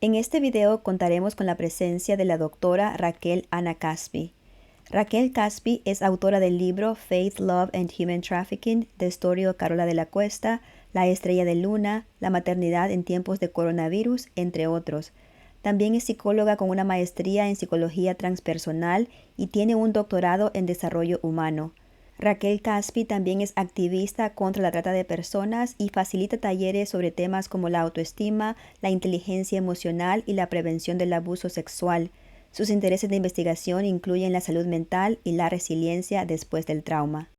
En este video contaremos con la presencia de la doctora Raquel Ana Caspi. Raquel Caspi es autora del libro Faith, Love and Human Trafficking, The Story of Carola de la Cuesta, La Estrella de Luna, La Maternidad en Tiempos de Coronavirus, entre otros. También es psicóloga con una maestría en psicología transpersonal y tiene un doctorado en desarrollo humano. Raquel Caspi también es activista contra la trata de personas y facilita talleres sobre temas como la autoestima, la inteligencia emocional y la prevención del abuso sexual. Sus intereses de investigación incluyen la salud mental y la resiliencia después del trauma.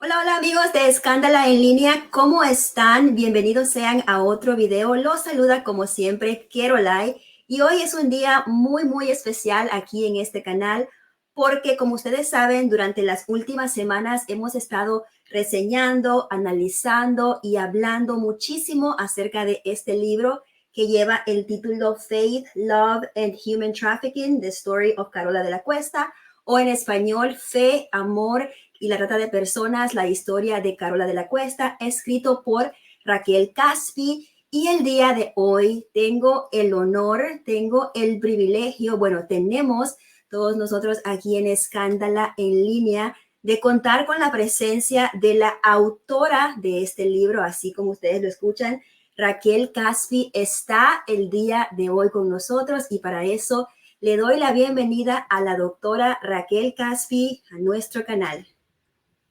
Hola amigos de Escándala en línea, ¿cómo están? Bienvenidos sean a otro video. Los saluda como siempre Caroline y hoy es un día muy especial aquí en este canal porque como ustedes saben, durante las últimas semanas hemos estado reseñando, analizando y hablando muchísimo acerca de este libro que lleva el título Faith, Love and Human Trafficking, The Story of Carola de la Cuesta, o en español Fe, Amor y la trata de personas, la historia de Carola de la Cuesta, escrito por Raquel Caspi. Y el día de hoy tengo el honor, tengo el privilegio, bueno, tenemos todos nosotros aquí en Escándala en línea de contar con la presencia de la autora de este libro, así como ustedes lo escuchan. Raquel Caspi está el día de hoy con nosotros y para eso le doy la bienvenida a la doctora Raquel Caspi a nuestro canal.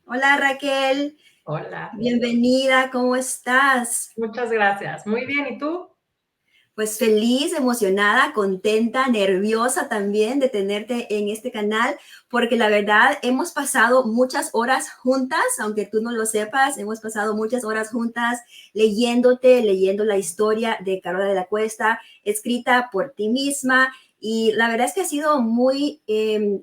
Hola Raquel. Hola. Bienvenida, ¿cómo estás? Muchas gracias. Muy bien, ¿y tú? Pues feliz, emocionada, contenta, nerviosa también de tenerte en este canal, porque la verdad hemos pasado muchas horas juntas, aunque tú no lo sepas, hemos pasado muchas horas juntas leyendo la historia de Carola de la Cuesta, escrita por ti misma. Y la verdad es que ha sido muy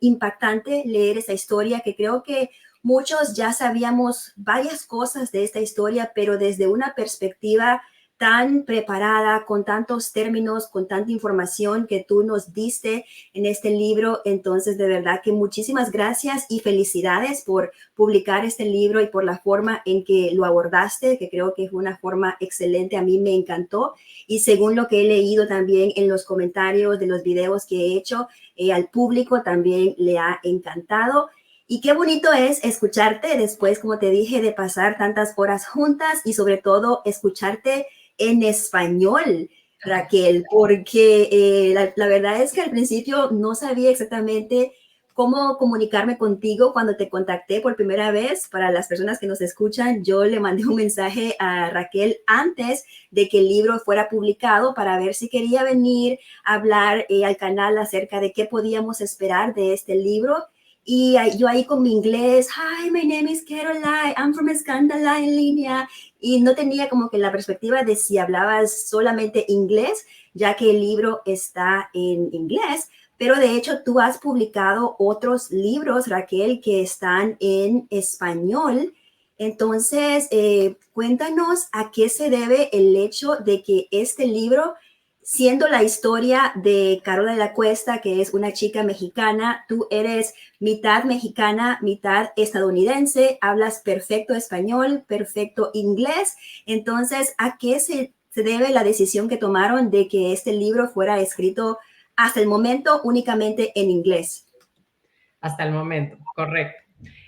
impactante leer esta historia, que creo que muchos ya sabíamos varias cosas de esta historia, pero desde una perspectiva tan preparada, con tantos términos, con tanta información que tú nos diste en este libro. Entonces, de verdad que muchísimas gracias y felicidades por publicar este libro y por la forma en que lo abordaste, que creo que es una forma excelente. A mí me encantó. Y según lo que he leído también en los comentarios de los videos que he hecho, al público también le ha encantado. Y qué bonito es escucharte después, como te dije, de pasar tantas horas juntas y sobre todo escucharte en español, Raquel, porque la verdad es que al principio no sabía exactamente cómo comunicarme contigo cuando te contacté por primera vez. Para las personas que nos escuchan, yo le mandé un mensaje a Raquel antes de que el libro fuera publicado para ver si quería venir a hablar al canal acerca de qué podíamos esperar de este libro. Y yo ahí con mi inglés, hi, my name is Caroline, I'm from Escándala en línea. Y no tenía como que la perspectiva de si hablabas solamente inglés, ya que el libro está en inglés. Pero de hecho tú has publicado otros libros, Raquel, que están en español. Entonces, cuéntanos a qué se debe el hecho de que este libro, siendo la historia de Carola de la Cuesta, que es una chica mexicana, tú eres mitad mexicana, mitad estadounidense, hablas perfecto español, perfecto inglés. Entonces, ¿a qué se debe la decisión que tomaron de que este libro fuera escrito hasta el momento únicamente en inglés? Hasta el momento, correcto.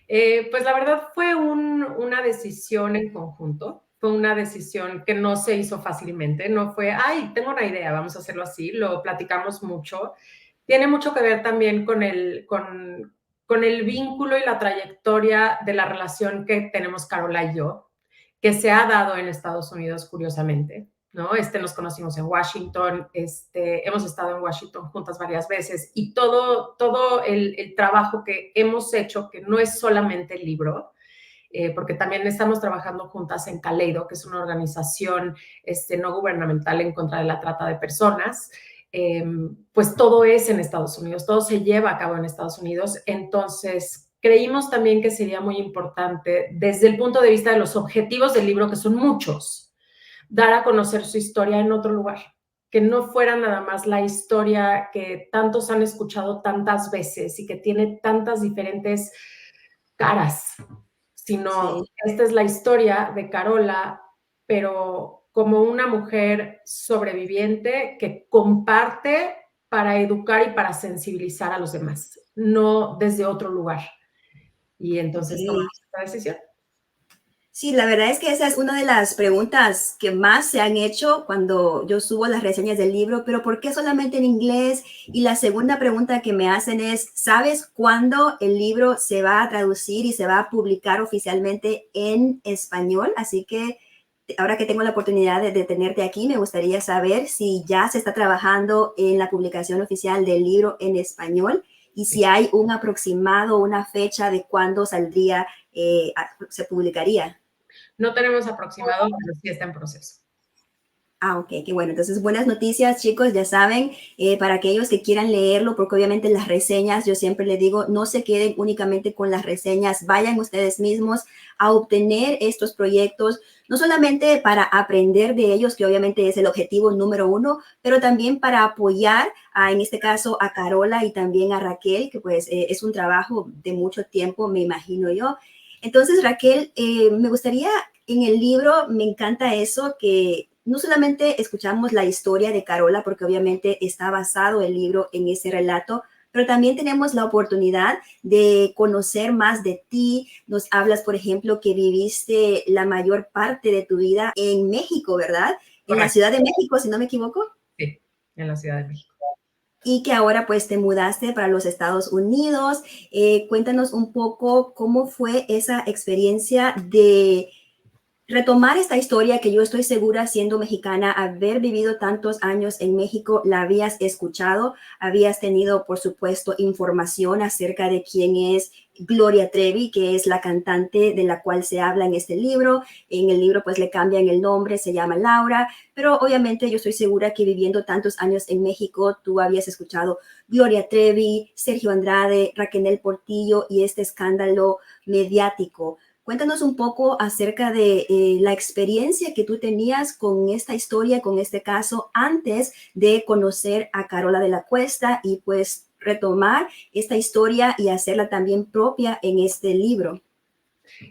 Pues la verdad fue una decisión en conjunto, fue una decisión que no se hizo fácilmente, no fue, ay, tengo una idea, vamos a hacerlo así, lo platicamos mucho. Tiene mucho que ver también con el vínculo y la trayectoria de la relación que tenemos Carola y yo, que se ha dado en Estados Unidos, curiosamente. ¿No? Nos conocimos en Washington, hemos estado en Washington juntas varias veces y todo el trabajo que hemos hecho, que no es solamente el libro, porque también estamos trabajando juntas en Kaleido, que es una organización no gubernamental en contra de la trata de personas, pues todo es en Estados Unidos, todo se lleva a cabo en Estados Unidos, entonces creímos también que sería muy importante desde el punto de vista de los objetivos del libro, que son muchos, dar a conocer su historia en otro lugar, que no fuera nada más la historia que tantos han escuchado tantas veces y que tiene tantas diferentes caras, sino Sí. esta es la historia de Carola, pero como una mujer sobreviviente que comparte para educar y para sensibilizar a los demás, no desde otro lugar. Y entonces Ok. tomamos esta decisión. Sí, la verdad es que esa es una de las preguntas que más se han hecho cuando yo subo las reseñas del libro, pero ¿por qué solamente en inglés? Y la segunda pregunta que me hacen es, ¿sabes cuándo el libro se va a traducir y se va a publicar oficialmente en español? Así que ahora que tengo la oportunidad de tenerte aquí, me gustaría saber si ya se está trabajando en la publicación oficial del libro en español y si hay un aproximado, una fecha de cuándo saldría, se publicaría. No tenemos aproximado, pero sí está en proceso. Ah, ok, qué bueno. Entonces, buenas noticias, chicos, ya saben, para aquellos que quieran leerlo, porque obviamente las reseñas, yo siempre les digo, no se queden únicamente con las reseñas, vayan ustedes mismos a obtener estos proyectos, no solamente para aprender de ellos, que obviamente es el objetivo número uno, pero también para apoyar, en este caso, a Carola y también a Raquel, que pues es un trabajo de mucho tiempo, me imagino yo. Entonces, Raquel, me gustaría, en el libro, me encanta eso, que no solamente escuchamos la historia de Carola, porque obviamente está basado el libro en ese relato, pero también tenemos la oportunidad de conocer más de ti. Nos hablas, por ejemplo, que viviste la mayor parte de tu vida en México, ¿verdad? En la Correcto. Ciudad de México, si no me equivoco. Sí, en la Ciudad de México. Y que ahora pues te mudaste para los Estados Unidos. Cuéntanos un poco cómo fue esa experiencia de retomar esta historia que yo estoy segura, siendo mexicana, haber vivido tantos años en México, la habías escuchado, habías tenido, por supuesto, información acerca de quién es Gloria Trevi, que es la cantante de la cual se habla en este libro. En el libro pues le cambian el nombre, se llama Laura, pero obviamente yo estoy segura que viviendo tantos años en México, tú habías escuchado Gloria Trevi, Sergio Andrade, Raquel Portillo y este escándalo mediático. Cuéntanos un poco acerca de la experiencia que tú tenías con esta historia, con este caso, antes de conocer a Carola de la Cuesta y pues retomar esta historia y hacerla también propia en este libro.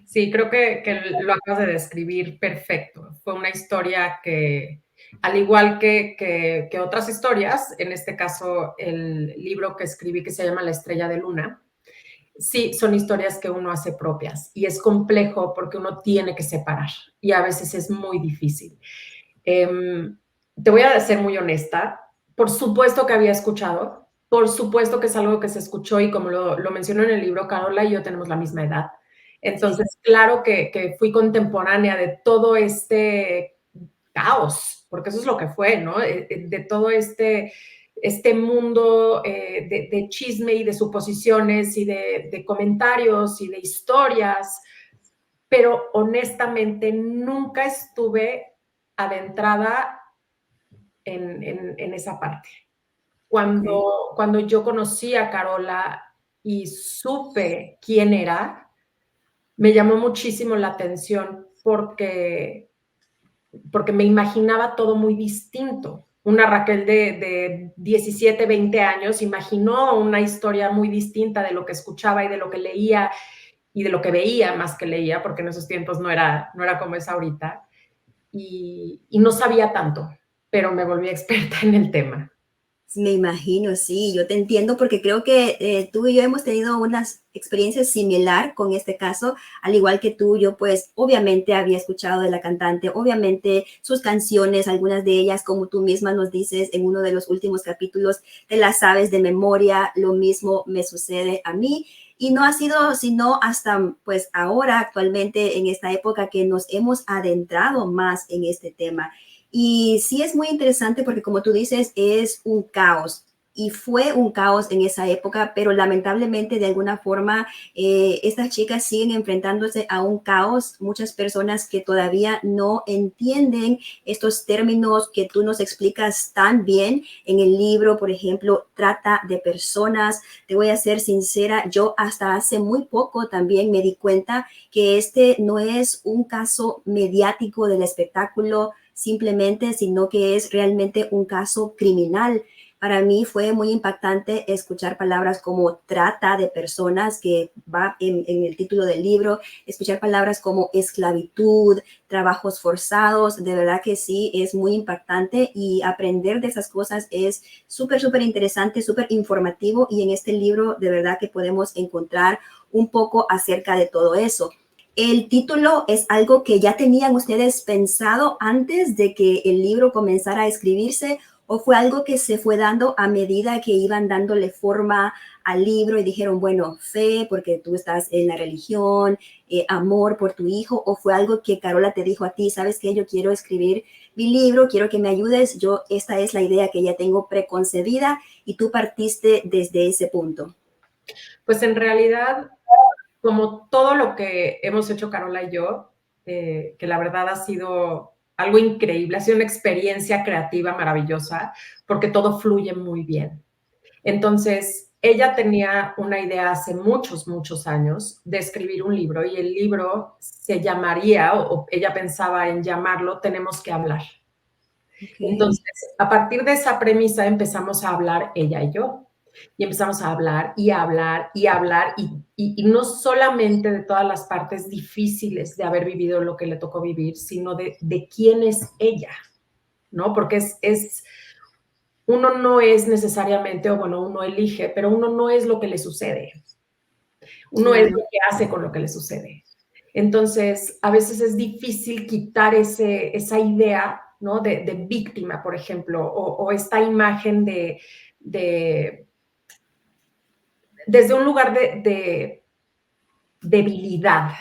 Sí, creo que lo acabas de describir perfecto. Fue una historia que, al igual que otras historias, en este caso el libro que escribí que se llama La Estrella de Luna, sí, son historias que uno hace propias y es complejo porque uno tiene que separar y a veces es muy difícil. Te voy a ser muy honesta, por supuesto que había escuchado, por supuesto que es algo que se escuchó y como lo menciono en el libro, Carola y yo tenemos la misma edad. Sí. Entonces, claro que fui contemporánea de todo este caos, porque eso es lo que fue, ¿no? De todo este mundo de chisme y de suposiciones y de comentarios y de historias, pero honestamente nunca estuve adentrada en esa parte. Okay. Cuando yo conocí a Carola y supe quién era, me llamó muchísimo la atención porque me imaginaba todo muy distinto. Una Raquel de 17, 20 años imaginó una historia muy distinta de lo que escuchaba y de lo que leía y de lo que veía más que leía, porque en esos tiempos no era como es ahorita. Y no sabía tanto, pero me volví experta en el tema. Me imagino, sí, yo te entiendo porque creo que tú y yo hemos tenido unas experiencias similar con este caso, al igual que tú, yo pues obviamente había escuchado de la cantante, obviamente sus canciones, algunas de ellas, como tú misma nos dices en uno de los últimos capítulos, te las sabes de memoria, lo mismo me sucede a mí. Y no ha sido sino hasta pues ahora, actualmente, en esta época, que nos hemos adentrado más en este tema. Y sí es muy interesante porque, como tú dices, es un caos. Y fue un caos en esa época, pero lamentablemente de alguna forma estas chicas siguen enfrentándose a un caos. Muchas personas que todavía no entienden estos términos que tú nos explicas tan bien en el libro, por ejemplo, trata de personas. Te voy a ser sincera, yo hasta hace muy poco también me di cuenta que este no es un caso mediático del espectáculo simplemente, sino que es realmente un caso criminal. Para mí fue muy impactante escuchar palabras como trata de personas, que va en el título del libro, escuchar palabras como esclavitud, trabajos forzados. De verdad que sí, es muy impactante, y aprender de esas cosas es súper, súper interesante, súper informativo, y en este libro de verdad que podemos encontrar un poco acerca de todo eso. ¿El título es algo que ya tenían ustedes pensado antes de que el libro comenzara a escribirse, o fue algo que se fue dando a medida que iban dándole forma al libro y dijeron, bueno, fe porque tú estás en la religión, amor por tu hijo, o fue algo que Carola te dijo a ti, sabes que yo quiero escribir mi libro, quiero que me ayudes, esta es la idea que ya tengo preconcebida, y tú partiste desde ese punto? Pues en realidad, como todo lo que hemos hecho Carola y yo, que la verdad ha sido algo increíble, ha sido una experiencia creativa maravillosa, porque todo fluye muy bien. Entonces, ella tenía una idea hace muchos, muchos años de escribir un libro, y el libro se llamaría, o ella pensaba en llamarlo, Tenemos que hablar. Okay. Entonces, a partir de esa premisa empezamos a hablar ella y yo. Y empezamos a hablar y a hablar y a hablar, y no solamente de todas las partes difíciles de haber vivido lo que le tocó vivir, sino de quién es ella, ¿no? Porque uno no es necesariamente, o bueno, uno elige, pero uno no es lo que le sucede. Uno es Claro. lo que hace con lo que le sucede. Entonces, a veces es difícil quitar esa idea, ¿no? De víctima, por ejemplo, o esta imagen de desde un lugar de debilidad.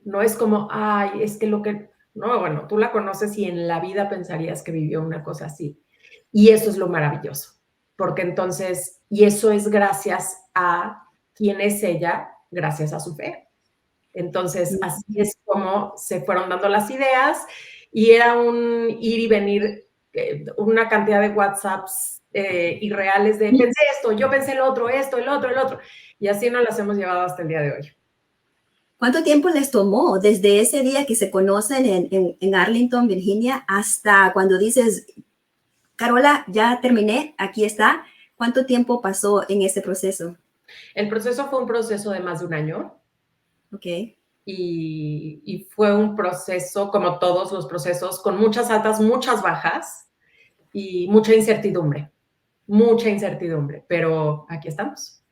No es como, ay, es que lo que, no, bueno, tú la conoces y en la vida pensarías que vivió una cosa así. Y eso es lo maravilloso, porque entonces, y eso es gracias a quién es ella, gracias a su fe. Entonces, así es como se fueron dando las ideas, y era un ir y venir, una cantidad de WhatsApps irreales de pensé esto, yo pensé el otro, esto, el otro, el otro. Y así nos las hemos llevado hasta el día de hoy. ¿Cuánto tiempo les tomó desde ese día que se conocen en Arlington, Virginia, hasta cuando dices, Carola, ya terminé, aquí está? ¿Cuánto tiempo pasó en ese proceso? El proceso fue un proceso de más de un año. Ok. Y fue un proceso, como todos los procesos, con muchas altas, muchas bajas y mucha incertidumbre, pero aquí estamos.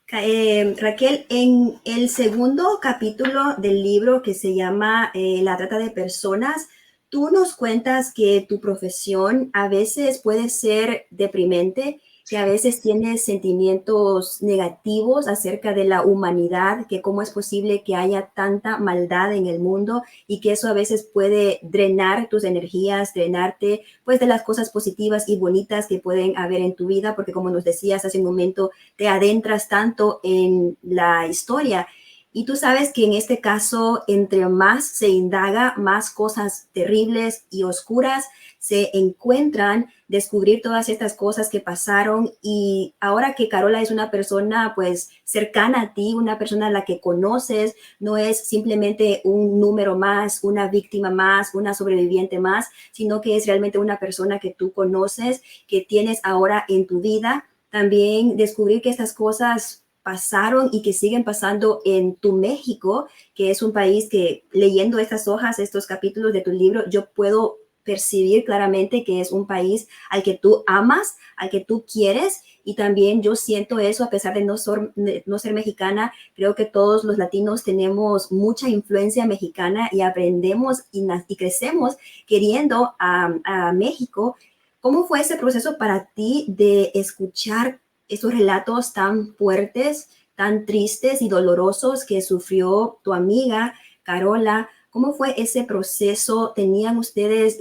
Raquel, en el segundo capítulo del libro, que se llama La trata de personas, tú nos cuentas que tu profesión a veces puede ser deprimente, que a veces tienes sentimientos negativos acerca de la humanidad, que cómo es posible que haya tanta maldad en el mundo, y que eso a veces puede drenar tus energías, drenarte pues de las cosas positivas y bonitas que pueden haber en tu vida, porque como nos decías hace un momento, te adentras tanto en la historia. Y tú sabes que en este caso, entre más se indaga, más cosas terribles y oscuras se encuentran, descubrir todas estas cosas que pasaron. Y ahora que Carola es una persona pues cercana a ti, una persona a la que conoces, no es simplemente un número más, una víctima más, una sobreviviente más, sino que es realmente una persona que tú conoces, que tienes ahora en tu vida. También descubrir que estas cosas pasaron y que siguen pasando en tu México, que es un país que, leyendo estas hojas, estos capítulos de tu libro, yo puedo percibir claramente que es un país al que tú amas, al que tú quieres. Y también yo siento eso, a pesar de no ser mexicana, creo que todos los latinos tenemos mucha influencia mexicana, y aprendemos y crecemos queriendo a México. ¿Cómo fue ese proceso para ti de escuchar esos relatos tan fuertes, tan tristes y dolorosos que sufrió tu amiga Carola? ¿Cómo fue ese proceso? ¿Tenían ustedes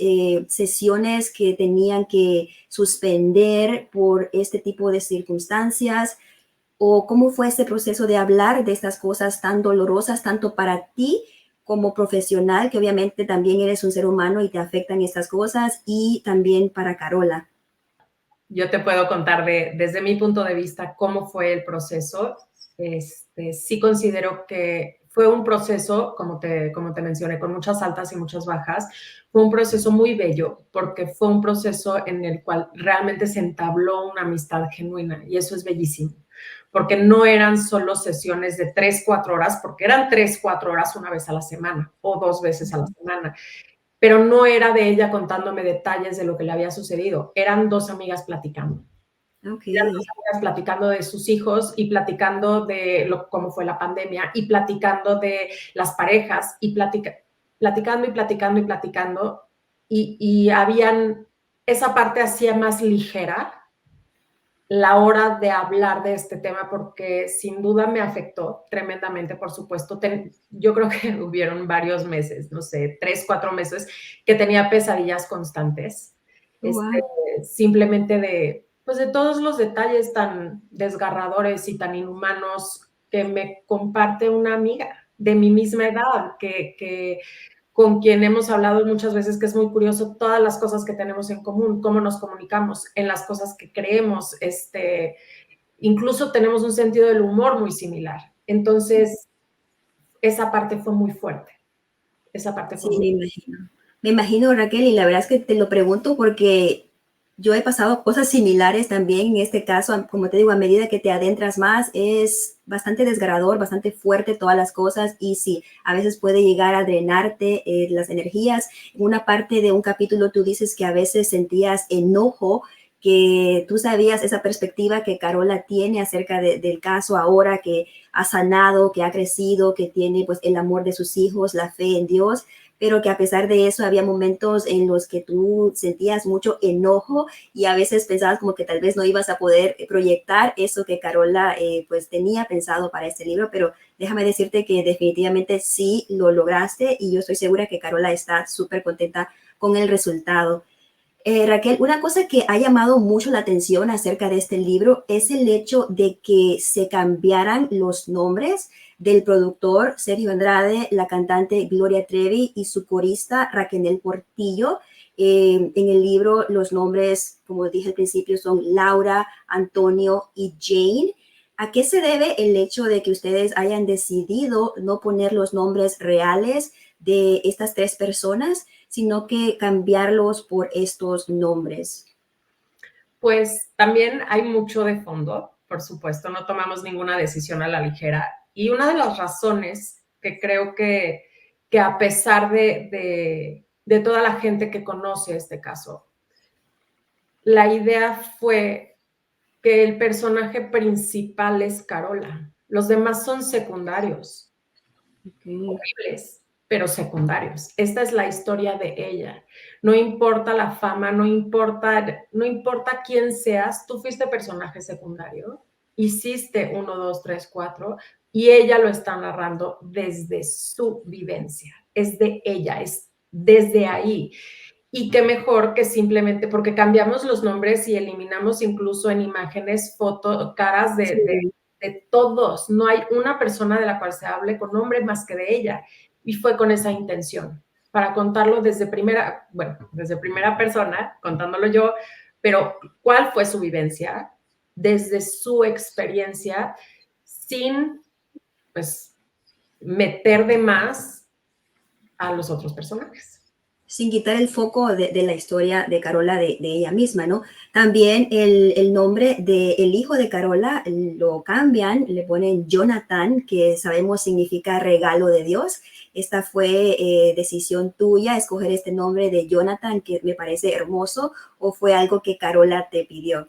sesiones que tenían que suspender por este tipo de circunstancias? ¿O cómo fue ese proceso de hablar de estas cosas tan dolorosas, tanto para ti como profesional, que obviamente también eres un ser humano y te afectan estas cosas, y también para Carola? Yo te puedo contar desde mi punto de vista cómo fue el proceso. Sí considero que fue un proceso, como te mencioné, con muchas altas y muchas bajas. Fue un proceso muy bello porque fue un proceso en el cual realmente se entabló una amistad genuina y eso es bellísimo. Porque no eran solo sesiones de 3, 4 horas, porque eran 3, 4 horas una vez a la semana o 2 veces a la semana, pero no era de ella contándome detalles de lo que le había sucedido, eran 2 amigas platicando. Eran 2 Ok. amigas platicando de sus hijos y platicando de cómo fue la pandemia y platicando de las parejas y platicando y platicando y platicando y habían, esa parte hacía más ligera la hora de hablar de este tema porque sin duda me afectó tremendamente, por supuesto. Yo creo que hubieron varios meses, no sé, 3, 4 meses que tenía pesadillas constantes, Oh, wow. simplemente pues de todos los detalles tan desgarradores y tan inhumanos que me comparte una amiga de mi misma edad, que con quien hemos hablado muchas veces, que es muy curioso todas las cosas que tenemos en común, cómo nos comunicamos, en las cosas que creemos, incluso tenemos un sentido del humor muy similar. Entonces, esa parte fue muy fuerte. Esa parte fue Sí, muy me imagino. Me imagino, Raquel, y la verdad es que te lo pregunto porque yo he pasado cosas similares también en este caso. Como te digo, a medida que te adentras más, es bastante desgarrador, bastante fuerte todas las cosas y sí, a veces puede llegar a drenarte las energías. En una parte de un capítulo tú dices que a veces sentías enojo, que tú sabías esa perspectiva que Carola tiene acerca del caso ahora, que ha sanado, que ha crecido, que tiene pues el amor de sus hijos, la fe en Dios, pero que a pesar de eso había momentos en los que tú sentías mucho enojo y a veces pensabas como que tal vez no ibas a poder proyectar eso que Carola pues tenía pensado para este libro, pero déjame decirte que definitivamente sí lo lograste y yo estoy segura que Carola está súper contenta con el resultado. Raquel, una cosa que ha llamado mucho la atención acerca de este libro es el hecho de que se cambiaran los nombres del productor Sergio Andrade, la cantante Gloria Trevi y su corista Raquel Portillo. En el libro los nombres, como dije al principio, son Laura, Antonio y Jane. ¿A qué se debe el hecho de que ustedes hayan decidido no poner los nombres reales de estas 3 personas, sino que cambiarlos por estos nombres? Pues también hay mucho de fondo, por supuesto, no tomamos ninguna decisión a la ligera. Y una de las razones que creo que a pesar de toda la gente que conoce este caso, la idea fue que el personaje principal es Carola. Los demás son secundarios, Okay. horribles, pero secundarios. Esta es la historia de ella. No importa la fama, no importa quién seas, tú fuiste personaje secundario, hiciste 1, 2, 3, 4 y ella lo está narrando desde su vivencia. Es de ella, es desde ahí. Y qué mejor que simplemente, porque cambiamos los nombres y eliminamos incluso en imágenes, fotos, caras Sí. de todos. No hay una persona de la cual se hable con nombre más que de ella. Y fue con esa intención, para contarlo desde primera persona, contándolo yo, pero ¿cuál fue su vivencia? Desde su experiencia, sin, pues, meter de más a los otros personajes. Sin quitar el foco de la historia de Carola de ella misma, ¿no? También el nombre del hijo de Carola lo cambian, le ponen Jonathan, que sabemos significa regalo de Dios. Esta fue decisión tuya, escoger este nombre de Jonathan, que me parece hermoso, o fue algo que Carola te pidió.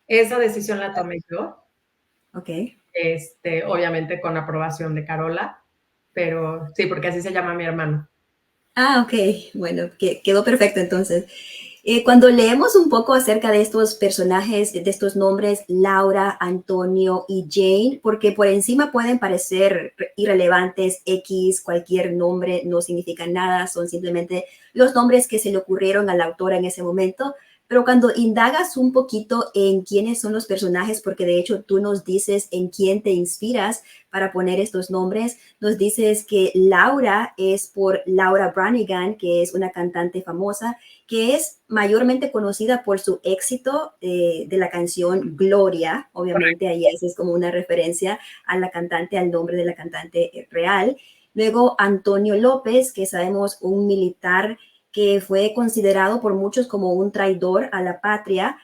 Esa decisión la tomé yo, Ok. obviamente con aprobación de Carola, pero sí, porque así se llama mi hermano. Ah, ok. Bueno, quedó perfecto entonces. Cuando leemos un poco acerca de estos personajes, de estos nombres, Laura, Antonio y Jane, porque por encima pueden parecer irrelevantes, X, cualquier nombre no significa nada, son simplemente los nombres que se le ocurrieron a la autora en ese momento, Pero cuando indagas un poquito en quiénes son los personajes, porque de hecho tú nos dices en quién te inspiras para poner estos nombres, nos dices que Laura es por Laura Branigan, que es una cantante famosa, que es mayormente conocida por su éxito de la canción Gloria. Obviamente ahí es como una referencia a la cantante, al nombre de la cantante real. Luego Antonio López, que sabemos un militar que fue considerado por muchos como un traidor a la patria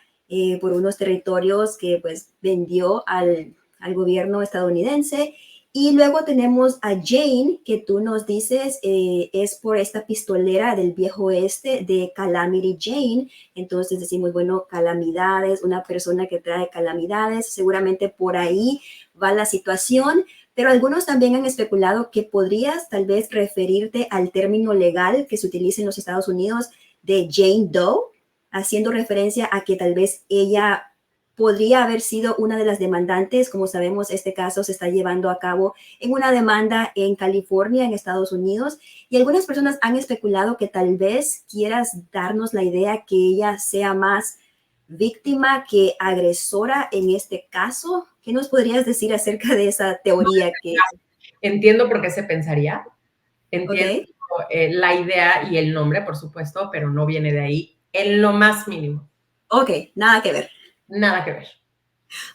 por unos territorios que pues vendió al gobierno estadounidense. Y luego tenemos a Jane, que tú nos dices es por esta pistolera del viejo oeste de Calamity Jane. Entonces decimos, bueno, calamidades, una persona que trae calamidades, seguramente por ahí va la situación. Pero algunos también han especulado que podrías tal vez referirte al término legal que se utiliza en los Estados Unidos de Jane Doe, haciendo referencia a que tal vez ella podría haber sido una de las demandantes. Como sabemos, este caso se está llevando a cabo en una demanda en California, en Estados Unidos, y algunas personas han especulado que tal vez quieras darnos la idea que ella sea más víctima que agresora en este caso. ¿Qué nos podrías decir acerca de esa teoría que... Entiendo por qué se pensaría, entiendo Ok, la idea y el nombre, por supuesto, pero no viene de ahí en lo más mínimo. ok, nada que ver. Nada que ver.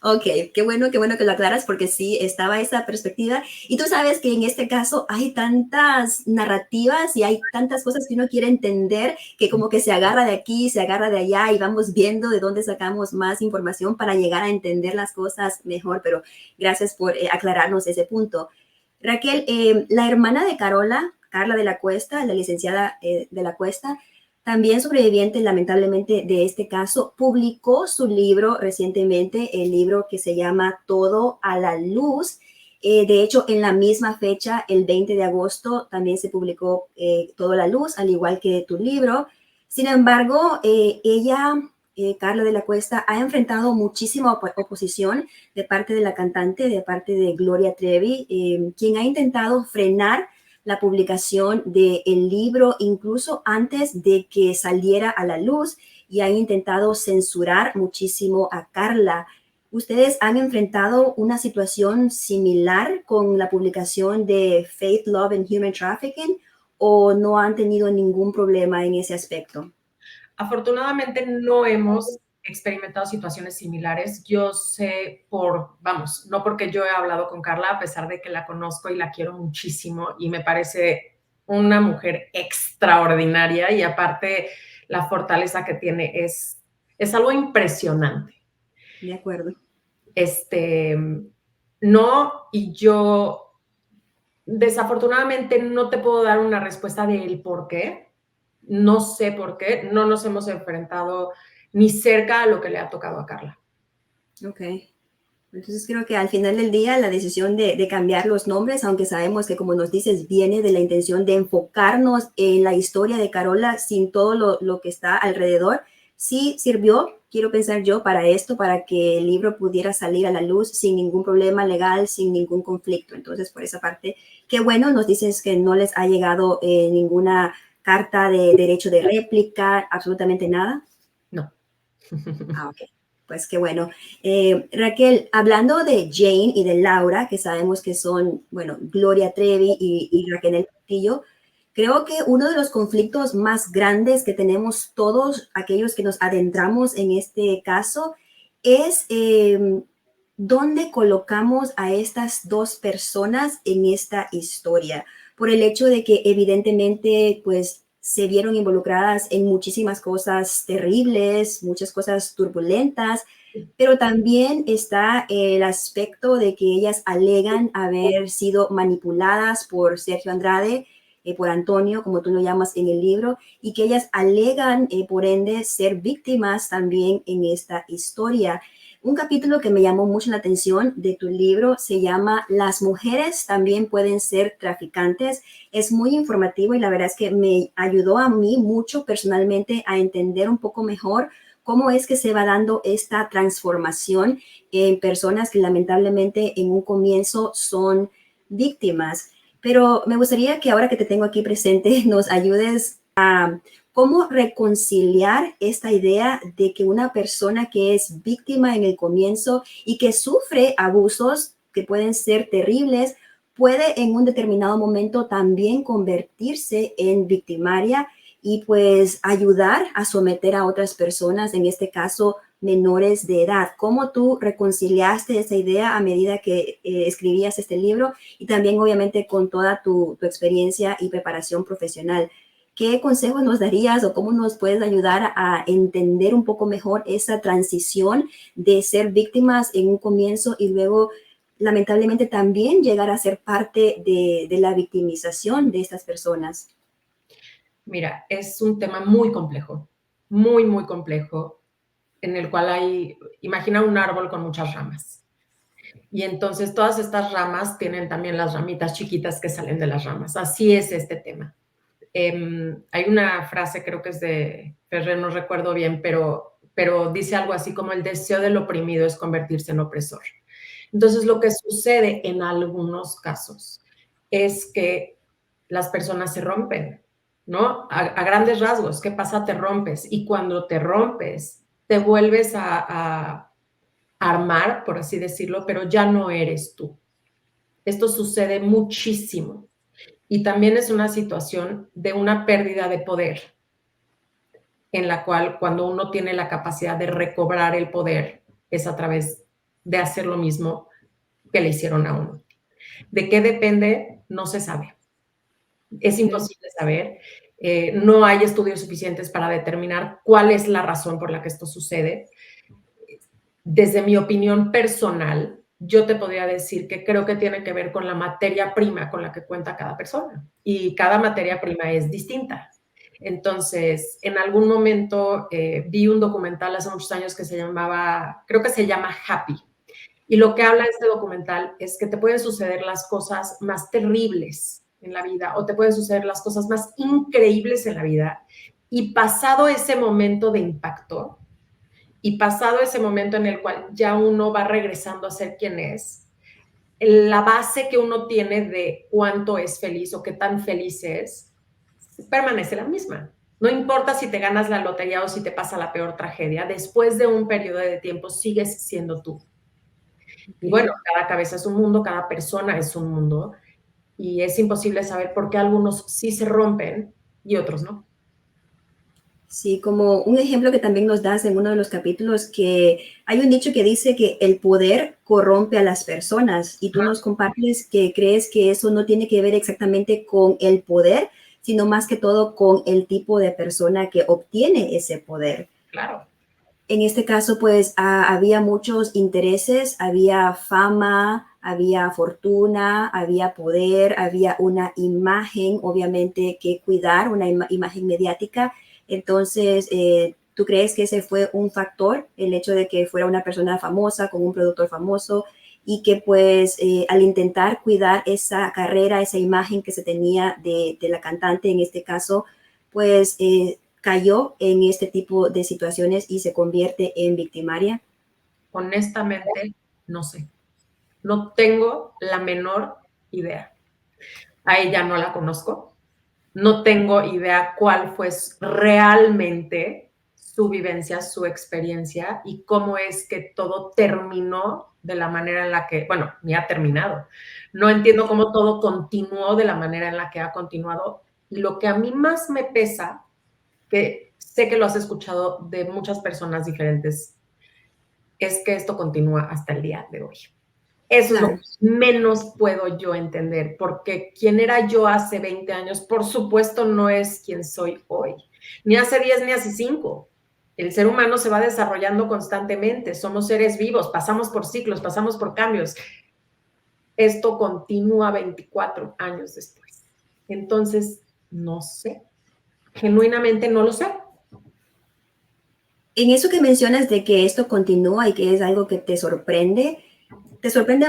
Ok, qué bueno que lo aclaras porque sí estaba esa perspectiva. Y tú sabes que en este caso hay tantas narrativas y hay tantas cosas que uno quiere entender que como que se agarra de aquí, se agarra de allá y vamos viendo de dónde sacamos más información para llegar a entender las cosas mejor. Pero gracias por aclararnos ese punto. Raquel, la hermana de Carola, Carla de la Cuesta, la licenciada de la Cuesta, también sobreviviente lamentablemente de este caso, publicó su libro recientemente, el libro que se llama Todo a la Luz. De hecho, en la misma fecha, el 20 de agosto, también se publicó Todo a la Luz, al igual que tu libro. Sin embargo, ella, Carla de la Cuesta, ha enfrentado muchísima oposición de parte de la cantante, de parte de Gloria Trevi, quien ha intentado frenar la publicación del libro incluso antes de que saliera a la luz y han intentado censurar muchísimo a Carla. ¿Ustedes han enfrentado una situación similar con la publicación de Faith, Love and Human Trafficking o no han tenido ningún problema en ese aspecto? Afortunadamente no hemos experimentado situaciones similares. Yo sé vamos, no porque yo he hablado con Carla, a pesar de que la conozco y la quiero muchísimo y me parece una mujer extraordinaria y aparte la fortaleza que tiene es algo impresionante. De acuerdo. Este, no, y yo desafortunadamente no te puedo dar una respuesta del por qué. No sé por qué, no nos hemos enfrentado ni cerca a lo que le ha tocado a Carla. Ok. Entonces creo que al final del día la decisión de cambiar los nombres, aunque sabemos que como nos dices, viene de la intención de enfocarnos en la historia de Carola sin todo lo que está alrededor, sí sirvió, quiero pensar yo, para esto, para que el libro pudiera salir a la luz sin ningún problema legal, sin ningún conflicto. Entonces, por esa parte, qué bueno, nos dices que no les ha llegado ninguna carta de derecho de réplica, absolutamente nada. No. Ah, ok. Pues qué bueno. Raquel, hablando de Jane y de Laura, que sabemos que son, bueno, Gloria Trevi y Raquel Portillo, creo que uno de los conflictos más grandes que tenemos todos aquellos que nos adentramos en este caso es dónde colocamos a estas dos personas en esta historia, por el hecho de que evidentemente, pues, se vieron involucradas en muchísimas cosas terribles, muchas cosas turbulentas, pero también está el aspecto de que ellas alegan haber sido manipuladas por Sergio Andrade, por Antonio, como tú lo llamas en el libro, y que ellas alegan, por ende, ser víctimas también en esta historia. Un capítulo que me llamó mucho la atención de tu libro se llama Las mujeres también pueden ser traficantes. Es muy informativo y la verdad es que me ayudó a mí mucho personalmente a entender un poco mejor cómo es que se va dando esta transformación en personas que lamentablemente en un comienzo son víctimas. Pero me gustaría que ahora que te tengo aquí presente nos ayudes a ¿Cómo reconciliar esta idea de que una persona que es víctima en el comienzo y que sufre abusos que pueden ser terribles, puede en un determinado momento también convertirse en victimaria y pues ayudar a someter a otras personas, en este caso menores de edad? ¿Cómo tú reconciliaste esa idea a medida que escribías este libro y también obviamente con toda tu experiencia y preparación profesional? ¿Qué consejos nos darías o cómo nos puedes ayudar a entender un poco mejor esa transición de ser víctimas en un comienzo y luego, lamentablemente, también llegar a ser parte de la victimización de estas personas? Mira, es un tema muy complejo, muy, muy complejo, en el cual imagina un árbol con muchas ramas. Y entonces todas estas ramas tienen también las ramitas chiquitas que salen de las ramas. Así es este tema. Hay una frase, creo que es de Ferrer, no recuerdo bien, pero dice algo así como el deseo del oprimido es convertirse en opresor. Entonces, lo que sucede en algunos casos es que las personas se rompen, ¿no? A grandes rasgos, ¿qué pasa? Te rompes y cuando te rompes, te vuelves a armar, por así decirlo, pero ya no eres tú. Esto sucede muchísimo. Y también es una situación de una pérdida de poder, en la cual cuando uno tiene la capacidad de recobrar el poder, es a través de hacer lo mismo que le hicieron a uno. ¿De qué depende? No se sabe. Es imposible saber. No hay estudios suficientes para determinar cuál es la razón por la que esto sucede. Desde mi opinión personal, yo te podría decir que creo que tiene que ver con la materia prima con la que cuenta cada persona. Y cada materia prima es distinta. Entonces, en algún momento vi un documental hace muchos años que se llamaba, creo que se llama Happy. Y lo que habla este documental es que te pueden suceder las cosas más terribles en la vida o te pueden suceder las cosas más increíbles en la vida. Y pasado ese momento de impacto, y pasado ese momento en el cual ya uno va regresando a ser quien es, la base que uno tiene de cuánto es feliz o qué tan feliz es, permanece la misma. No importa si te ganas la lotería o si te pasa la peor tragedia, después de un periodo de tiempo sigues siendo tú. Y bueno, cada cabeza es un mundo, cada persona es un mundo, y es imposible saber por qué algunos sí se rompen y otros no. Sí, como un ejemplo que también nos das en uno de los capítulos, que hay un dicho que dice que el poder corrompe a las personas y tú nos compartes que crees que eso no tiene que ver exactamente con el poder, sino más que todo con el tipo de persona que obtiene ese poder. Claro. En este caso, pues había muchos intereses, había fama, había fortuna, había poder, había una imagen, obviamente, que cuidar, una imagen mediática. Entonces, ¿tú crees que ese fue un factor, el hecho de que fuera una persona famosa, con un productor famoso, y que pues al intentar cuidar esa carrera, esa imagen que se tenía de la cantante en este caso, pues cayó en este tipo de situaciones y se convierte en victimaria? Honestamente, no sé. No tengo la menor idea. A ella no la conozco. No tengo idea cuál fue realmente su vivencia, su experiencia y cómo es que todo terminó de la manera en la que, bueno, ni ha terminado. No entiendo cómo todo continuó de la manera en la que ha continuado. Y lo que a mí más me pesa, que sé que lo has escuchado de muchas personas diferentes, es que esto continúa hasta el día de hoy. Eso Claro. es lo que menos puedo yo entender, porque quien era yo hace 20 años, por supuesto, no es quien soy hoy, ni hace 10 ni hace 5. El ser humano se va desarrollando constantemente, somos seres vivos, pasamos por ciclos, pasamos por cambios. Esto continúa 24 años después. Entonces, no sé, genuinamente no lo sé. En eso que mencionas de que esto continúa y que es algo que ¿te sorprende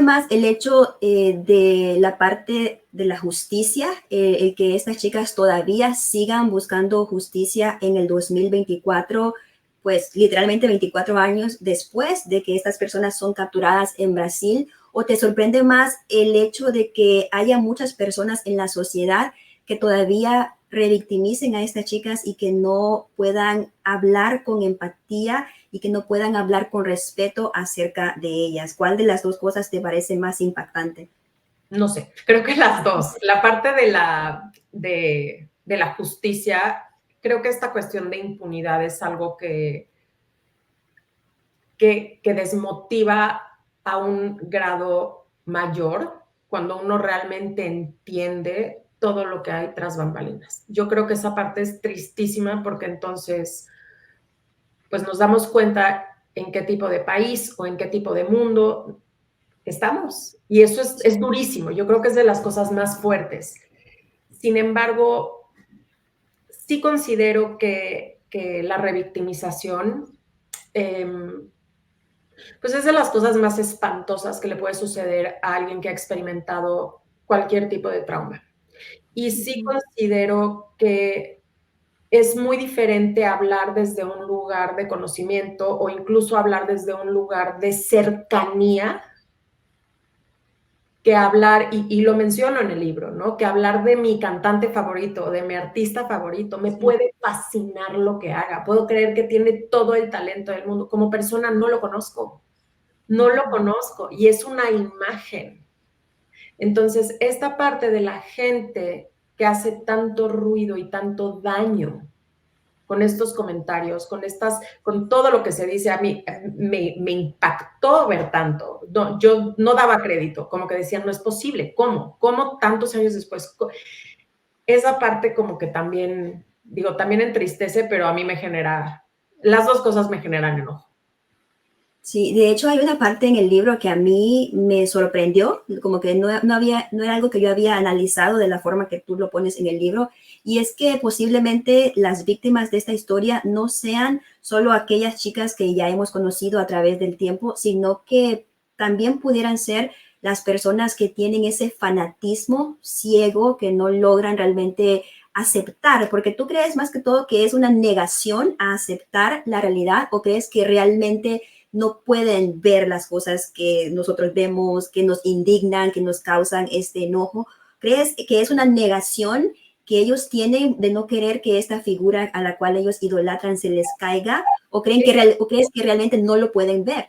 más el hecho de la parte de la justicia, el que estas chicas todavía sigan buscando justicia en el 2024, pues literalmente 24 años después de que estas personas son capturadas en Brasil? ¿O te sorprende más el hecho de que haya muchas personas en la sociedad que todavía revictimicen a estas chicas y que no puedan hablar con empatía y que no puedan hablar con respeto acerca de ellas? ¿Cuál de las dos cosas te parece más impactante? No sé, creo que las dos. La parte de la justicia, creo que esta cuestión de impunidad es algo que desmotiva a un grado mayor cuando uno realmente entiende todo lo que hay tras bambalinas. Yo creo que esa parte es tristísima porque entonces pues nos damos cuenta en qué tipo de país o en qué tipo de mundo estamos. Y eso es durísimo. Yo creo que es de las cosas más fuertes. Sin embargo, sí considero que la revictimización pues es de las cosas más espantosas que le puede suceder a alguien que ha experimentado cualquier tipo de trauma. Y sí considero que es muy diferente hablar desde un lugar de conocimiento o incluso hablar desde un lugar de cercanía que hablar, y lo menciono en el libro, ¿no? Que hablar de mi cantante favorito, de mi artista favorito, me puede fascinar lo que haga. Puedo creer que tiene todo el talento del mundo. Como persona no lo conozco. No lo conozco y es una imagen. Entonces, esta parte de la gente que hace tanto ruido y tanto daño con estos comentarios, con todo lo que se dice, a mí me impactó ver tanto. No, yo no daba crédito, como que decían, no es posible. ¿Cómo? ¿Cómo tantos años después? Esa parte como que también, digo, también entristece, pero a mí me genera, las dos cosas me generan enojo. Sí, de hecho hay una parte en el libro que a mí me sorprendió, como que no era algo que yo había analizado de la forma que tú lo pones en el libro, y es que posiblemente las víctimas de esta historia no sean solo aquellas chicas que ya hemos conocido a través del tiempo, sino que también pudieran ser las personas que tienen ese fanatismo ciego que no logran realmente aceptar, porque tú crees más que todo que es una negación a aceptar la realidad, o crees que realmente no pueden ver las cosas que nosotros vemos, que nos indignan, que nos causan este enojo. ¿Crees que es una negación que ellos tienen de no querer que esta figura a la cual ellos idolatran se les caiga? ¿O, o crees que realmente no lo pueden ver?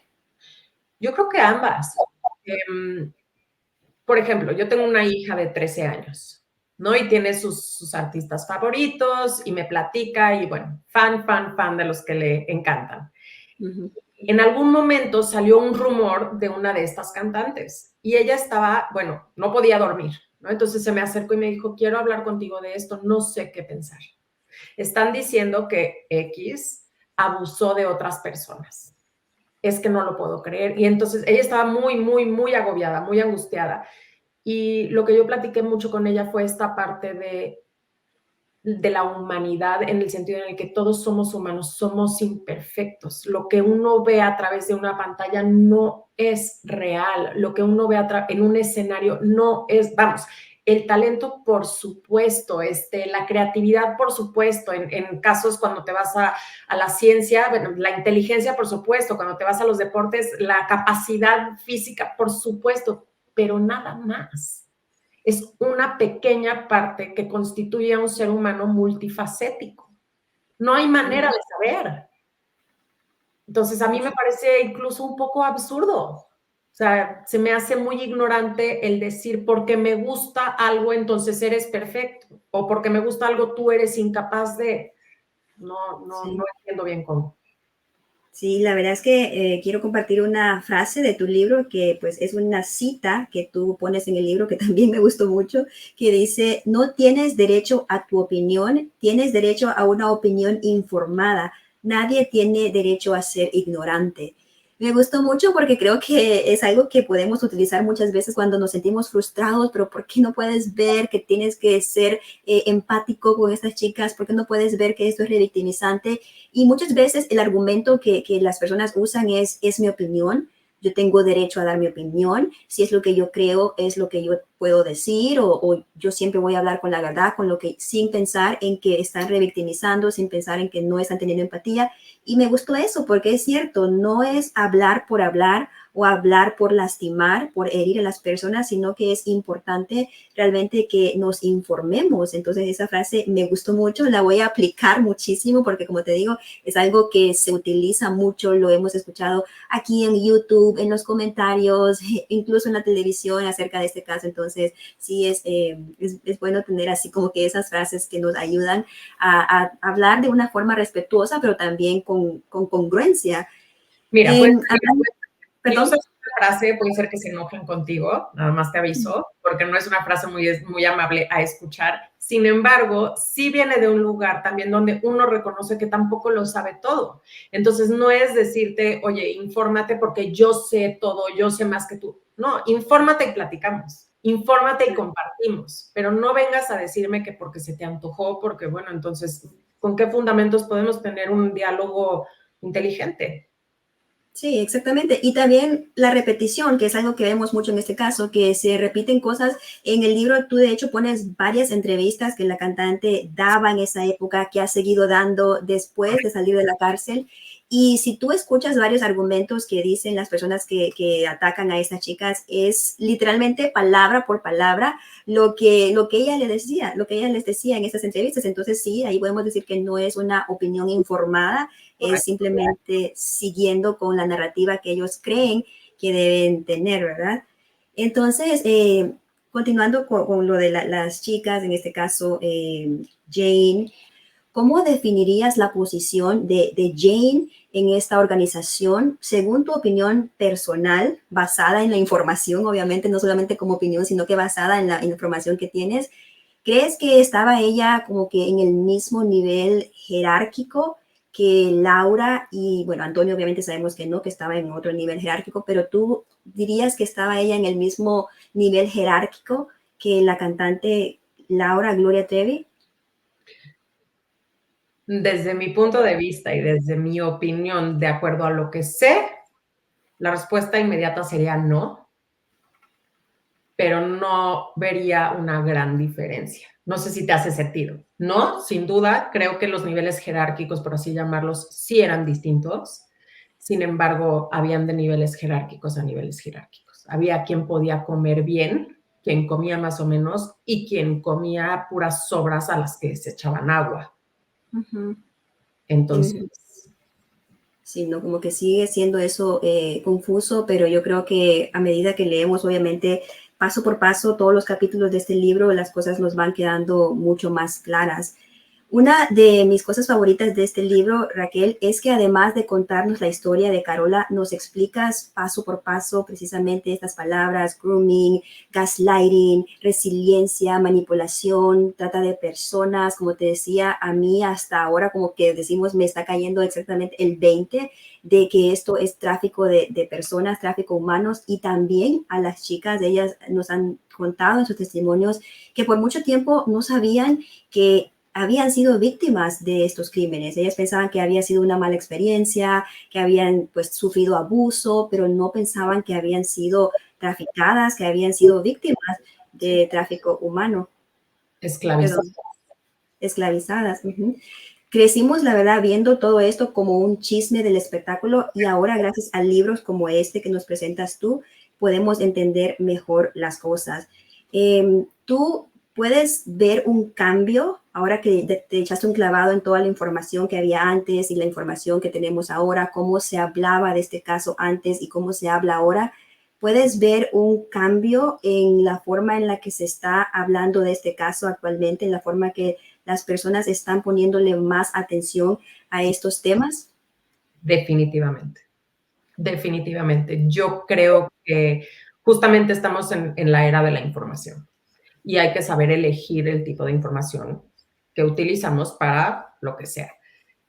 Yo creo que ambas. Por ejemplo, yo tengo una hija de 13 años, ¿no? Y tiene sus artistas favoritos y me platica y bueno, fan de los que le encantan. En algún momento salió un rumor de una de estas cantantes y ella estaba, bueno, no podía dormir, ¿no? Entonces se me acercó y me dijo, quiero hablar contigo de esto, no sé qué pensar. Están diciendo que X abusó de otras personas. Es que no lo puedo creer. Y entonces ella estaba muy agobiada, muy angustiada. Y lo que yo platiqué mucho con ella fue esta parte de la humanidad, en el sentido en el que todos somos humanos, somos imperfectos. Lo que uno ve a través de una pantalla no es real. Lo que uno ve en un escenario no es, vamos, el talento, por supuesto, la creatividad, por supuesto, en casos cuando te vas a la ciencia, bueno, la inteligencia, por supuesto, cuando te vas a los deportes, la capacidad física, por supuesto, pero nada más. Es una pequeña parte que constituye a un ser humano multifacético. No hay manera de saber. Entonces, a mí me parece incluso un poco absurdo. O sea, se me hace muy ignorante el decir, porque me gusta algo, entonces eres perfecto. O porque me gusta algo, tú eres incapaz de... No entiendo bien cómo. Sí, la verdad es que quiero compartir una frase de tu libro que pues es una cita que tú pones en el libro que también me gustó mucho, que dice, no tienes derecho a tu opinión, tienes derecho a una opinión informada. Nadie tiene derecho a ser ignorante. Me gustó mucho porque creo que es algo que podemos utilizar muchas veces cuando nos sentimos frustrados, pero ¿por qué no puedes ver que tienes que ser empático con estas chicas? ¿Por qué no puedes ver que esto es revictimizante? Y muchas veces el argumento que las personas usan es mi opinión. Yo tengo derecho a dar mi opinión. Si es lo que yo creo, es lo que yo puedo decir, o yo siempre voy a hablar con la verdad, con lo que, sin pensar en que están revictimizando, sin pensar en que no están teniendo empatía. Y me gustó eso porque es cierto, no es hablar por hablar o hablar por lastimar, por herir a las personas, sino que es importante realmente que nos informemos. Entonces esa frase me gustó mucho, la voy a aplicar muchísimo porque como te digo, es algo que se utiliza mucho, lo hemos escuchado aquí en YouTube, en los comentarios, incluso en la televisión acerca de este caso. Entonces sí es bueno tener así como que esas frases que nos ayudan a hablar de una forma respetuosa, pero también con congruencia. Mira, si Perdón. usas una frase, puede ser que se enojen contigo, nada más te aviso, porque no es una frase muy amable a escuchar. Sin embargo, sí viene de un lugar también donde uno reconoce que tampoco lo sabe todo. Entonces, no es decirte, oye, infórmate porque yo sé todo, yo sé más que tú. No, infórmate y platicamos. Infórmate y compartimos, pero no vengas a decirme que porque se te antojó, porque bueno, entonces, ¿con qué fundamentos podemos tener un diálogo inteligente? Sí, exactamente. Y también la repetición, que es algo que vemos mucho en este caso, que se repiten cosas. En el libro tú de hecho pones varias entrevistas que la cantante daba en esa época, que ha seguido dando después de salir de la cárcel. Y si tú escuchas varios argumentos que dicen las personas que atacan a estas chicas, es literalmente palabra por palabra lo que ella le decía, lo que ella les decía en esas entrevistas. Entonces sí, ahí podemos decir que no es una opinión informada, es Correcto. simplemente siguiendo con la narrativa que ellos creen que deben tener, ¿verdad? Entonces, continuando con lo de las chicas, en este caso Jane, ¿cómo definirías la posición de Jane en esta organización según tu opinión personal, basada en la información, obviamente, no solamente como opinión, sino que basada en la información que tienes? ¿Crees que estaba ella como que en el mismo nivel jerárquico que Laura? Y bueno, Antonio obviamente sabemos que no, que estaba en otro nivel jerárquico, pero tú dirías que estaba ella en el mismo nivel jerárquico que la cantante Laura Gloria Trevi? Desde mi punto de vista y desde mi opinión, de acuerdo a lo que sé, la respuesta inmediata sería no, pero no vería una gran diferencia. No sé si te hace sentido. No, sin duda, creo que los niveles jerárquicos, por así llamarlos, sí eran distintos. Sin embargo, habían de niveles jerárquicos a niveles jerárquicos. Había quien podía comer bien, quien comía más o menos y quien comía puras sobras a las que se echaban agua. Ujú. Entonces, Sí, ¿no? Como que sigue siendo eso confuso, pero yo creo que a medida que leemos, obviamente, paso por paso, todos los capítulos de este libro, las cosas nos van quedando mucho más claras. Una de mis cosas favoritas de este libro, Raquel, es que además de contarnos la historia de Carola, nos explicas paso por paso precisamente estas palabras: grooming, gaslighting, resiliencia, manipulación, trata de personas. Como te decía, a mí hasta ahora como que decimos, me está cayendo exactamente el 20 de que esto es tráfico de personas, tráfico humanos. Y también a las chicas, ellas nos han contado en sus testimonios que por mucho tiempo no sabían que habían sido víctimas de estos crímenes. Ellas pensaban que había sido una mala experiencia, que habían pues sufrido abuso, pero no pensaban que habían sido traficadas, que habían sido víctimas de tráfico humano. esclavizado. Perdón, esclavizadas. Ujú. Crecimos, la verdad, viendo todo esto como un chisme del espectáculo, y ahora, gracias a libros como este que nos presentas tú, podemos entender mejor las cosas. ¿Tú puedes ver un cambio ahora que te echaste un clavado en toda la información que había antes y la información que tenemos ahora, cómo se hablaba de este caso antes y cómo se habla ahora? ¿Puedes ver un cambio en la forma en la que se está hablando de este caso actualmente, en la forma que las personas están poniéndole más atención a estos temas? Definitivamente, definitivamente. Yo creo que justamente estamos en la era de la información y hay que saber elegir el tipo de información que utilizamos para lo que sea.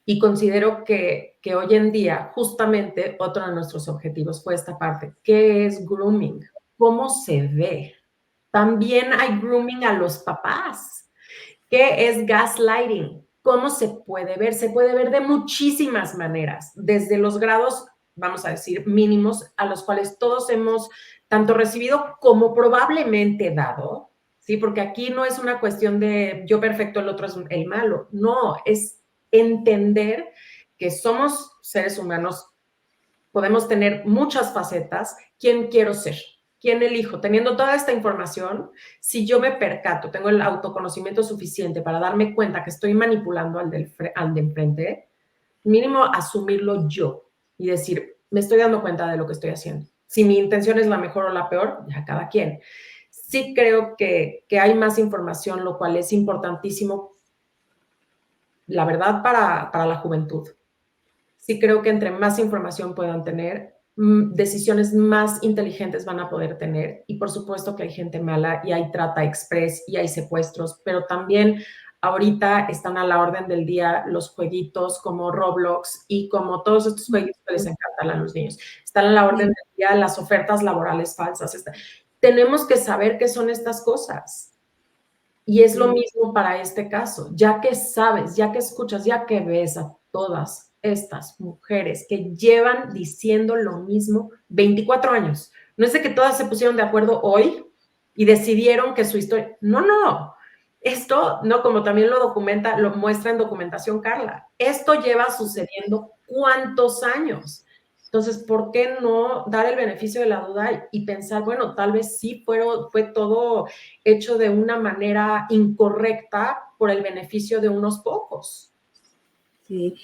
Y considero que hoy en día, justamente, otro de nuestros objetivos fue esta parte. ¿Qué es grooming? ¿Cómo se ve? También hay grooming a los papás. ¿Qué es gaslighting? ¿Cómo se puede ver? Se puede ver de muchísimas maneras, desde los grados, vamos a decir, mínimos, a los cuales todos hemos tanto recibido como probablemente dado, ¿sí? Porque aquí no es una cuestión de yo perfecto, el otro es el malo. No, es entender que somos seres humanos podemos tener muchas facetas. ¿Quién quiero ser? ¿Quién elijo? Teniendo toda esta información, si yo me percato, tengo el autoconocimiento suficiente para darme cuenta que estoy manipulando al de enfrente, mínimo asumirlo yo y decir, me estoy dando cuenta de lo que estoy haciendo. Si mi intención es la mejor o la peor, ya cada quien. Sí creo que hay más información, lo cual es importantísimo, la verdad, para la juventud. Sí creo que entre más información puedan tener, decisiones más inteligentes van a poder tener. Y por supuesto que hay gente mala y hay trata express y hay secuestros, pero también ahorita están a la orden del día los jueguitos como Roblox y como todos estos jueguitos que les encantan a los niños. Están a la orden del día las ofertas laborales falsas. Tenemos que saber qué son estas cosas. Y es lo mismo para este caso, ya que sabes, ya que escuchas, ya que ves a todas estas mujeres que llevan diciendo lo mismo 24 años. No es de que todas se pusieron de acuerdo hoy y decidieron que su historia... No, no. Esto, no, como también lo documenta, lo muestra en documentación Carla. Esto lleva sucediendo ¿cuántos años? Entonces, ¿por qué no dar el beneficio de la duda y pensar, bueno, tal vez sí fue todo hecho de una manera incorrecta por el beneficio de unos pocos? Sí.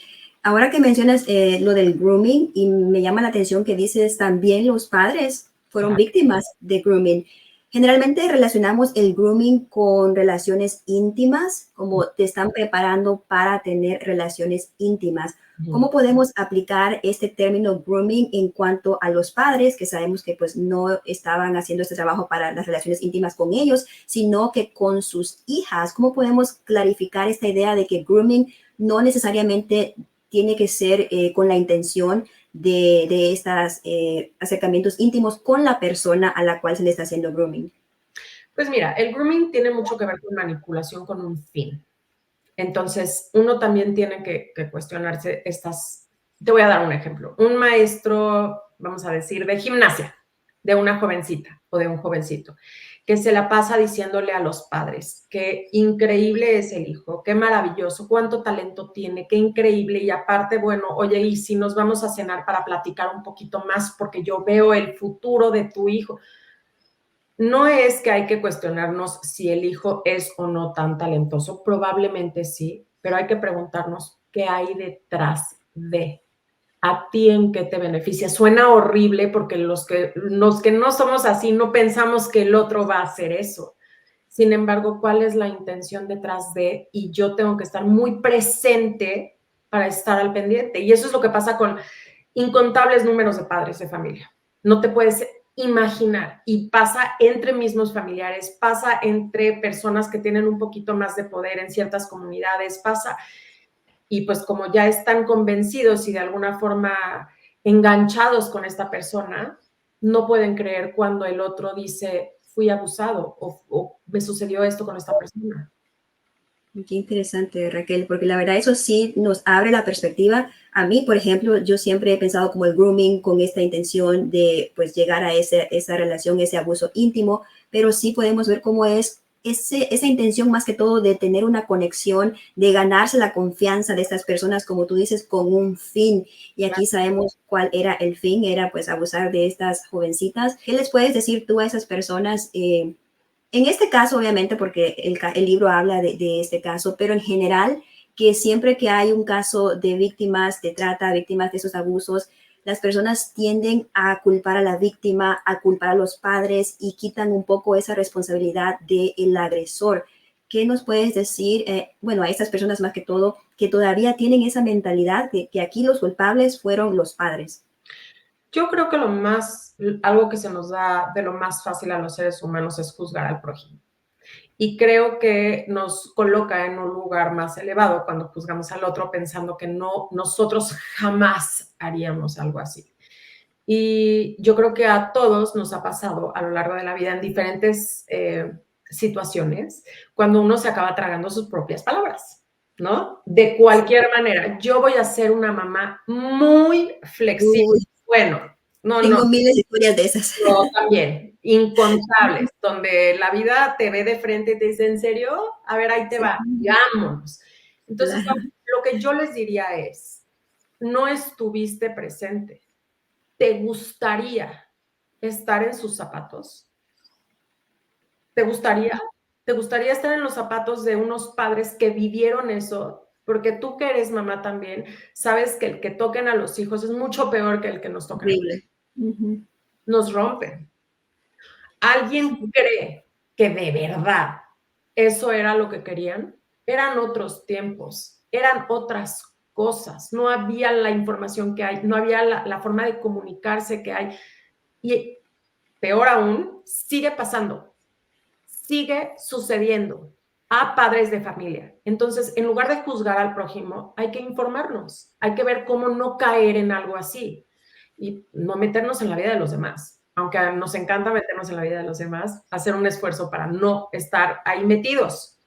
Ahora que mencionas lo del grooming, y me llama la atención que dices también los padres fueron víctimas de grooming. Generalmente relacionamos el grooming con relaciones íntimas, como te están preparando para tener relaciones íntimas. ¿Cómo podemos aplicar este término grooming en cuanto a los padres, que sabemos que pues no estaban haciendo este trabajo para las relaciones íntimas con ellos, sino que con sus hijas? ¿Cómo podemos clarificar esta idea de que grooming no necesariamente tiene que ser con la intención de estos acercamientos íntimos con la persona a la cual se le está haciendo grooming? Pues mira, el grooming tiene mucho que ver con manipulación con un fin. Entonces, uno también tiene que cuestionarse estas... Te voy a dar un ejemplo. Un maestro, vamos a decir, de gimnasia, de una jovencita o de un jovencito, que se la pasa diciéndole a los padres qué increíble es el hijo, qué maravilloso, cuánto talento tiene, qué increíble. Y aparte, bueno, oye, y si nos vamos a cenar para platicar un poquito más, porque yo veo el futuro de tu hijo. No es que hay que cuestionarnos si el hijo es o no tan talentoso, probablemente sí, pero hay que preguntarnos qué hay detrás de a ti, en qué te beneficia. Suena horrible porque los que no somos así no pensamos que el otro va a hacer eso. Sin embargo, ¿cuál es la intención detrás de? Y yo tengo que estar muy presente para estar al pendiente. Y eso es lo que pasa con incontables números de padres de familia. No te puedes imaginar, y pasa entre mismos familiares, pasa entre personas que tienen un poquito más de poder en ciertas comunidades, pasa, y pues como ya están convencidos y de alguna forma enganchados con esta persona, no pueden creer cuando el otro dice, fui abusado o me sucedió esto con esta persona. Qué interesante, Raquel, porque la verdad eso sí nos abre la perspectiva. A mí, por ejemplo, yo siempre he pensado como el grooming con esta intención de pues llegar a esa relación, ese abuso íntimo, pero sí podemos ver cómo es esa intención más que todo de tener una conexión, de ganarse la confianza de estas personas, como tú dices, con un fin. Y aquí sabemos cuál era el fin, era pues abusar de estas jovencitas. ¿Qué les puedes decir tú a esas personas? En este caso, obviamente, porque el libro habla de este caso, pero en general, que siempre que hay un caso de víctimas de trata, víctimas de esos abusos, las personas tienden a culpar a la víctima, a culpar a los padres y quitan un poco esa responsabilidad del agresor. ¿Qué nos puedes decir, bueno, a estas personas más que todo, que todavía tienen esa mentalidad de que aquí los culpables fueron los padres? Yo creo que algo que se nos da de lo más fácil a los seres humanos es juzgar al prójimo. Y creo que nos coloca en un lugar más elevado cuando juzgamos al otro pensando que no, nosotros jamás haríamos algo así. Y yo creo que a todos nos ha pasado a lo largo de la vida en diferentes situaciones cuando uno se acaba tragando sus propias palabras, ¿no? De cualquier manera, yo voy a ser una mamá muy flexible. Uy, Bueno, tengo miles de historias de esas. yo también, incontables, donde la vida te ve de frente y te dice, ¿en serio? A ver, ahí te Sí, va, vámonos. Entonces, claro. lo que yo les diría es, no estuviste presente. ¿te gustaría estar en sus zapatos? ¿Te gustaría? ¿Te gustaría estar en los zapatos de unos padres que vivieron eso? Porque tú que eres mamá también, sabes que el que toquen a los hijos es mucho peor que el que nos toquen. Horrible. Uh-huh. Nos rompen. ¿Alguien cree que de verdad eso era lo que querían? Eran otros tiempos, eran otras cosas, no había la información que hay, no había la forma de comunicarse que hay. Y peor aún, sigue pasando, sigue sucediendo a padres de familia. Entonces, en lugar de juzgar al prójimo, hay que informarnos, hay que ver cómo no caer en algo así y no meternos en la vida de los demás. Aunque nos encanta meternos en la vida de los demás, hacer un esfuerzo para no estar ahí metidos.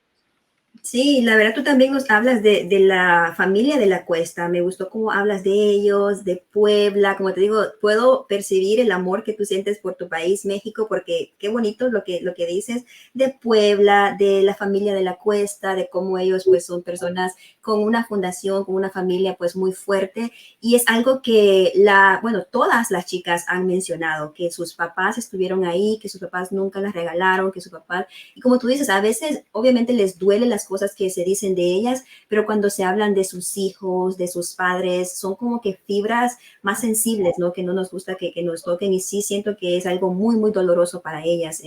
Sí, la verdad tú también nos hablas de la familia de la Cuesta. Me gustó cómo hablas de ellos, de Puebla. Como te digo, puedo percibir el amor que tú sientes por tu país, México, porque qué bonito lo que dices de Puebla, de la familia de la Cuesta, de cómo ellos pues son personas con una fundación, con una familia pues muy fuerte. Y es algo que bueno, todas las chicas han mencionado, que sus papás estuvieron ahí, que sus papás nunca las regalaron, que sus papás, y como tú dices, a veces obviamente les duele las cosas que se dicen de ellas, pero cuando se hablan de sus hijos, de sus padres, son como que fibras más sensibles, ¿no? Que no nos gusta que nos toquen y sí siento que es algo muy, muy doloroso para ellas,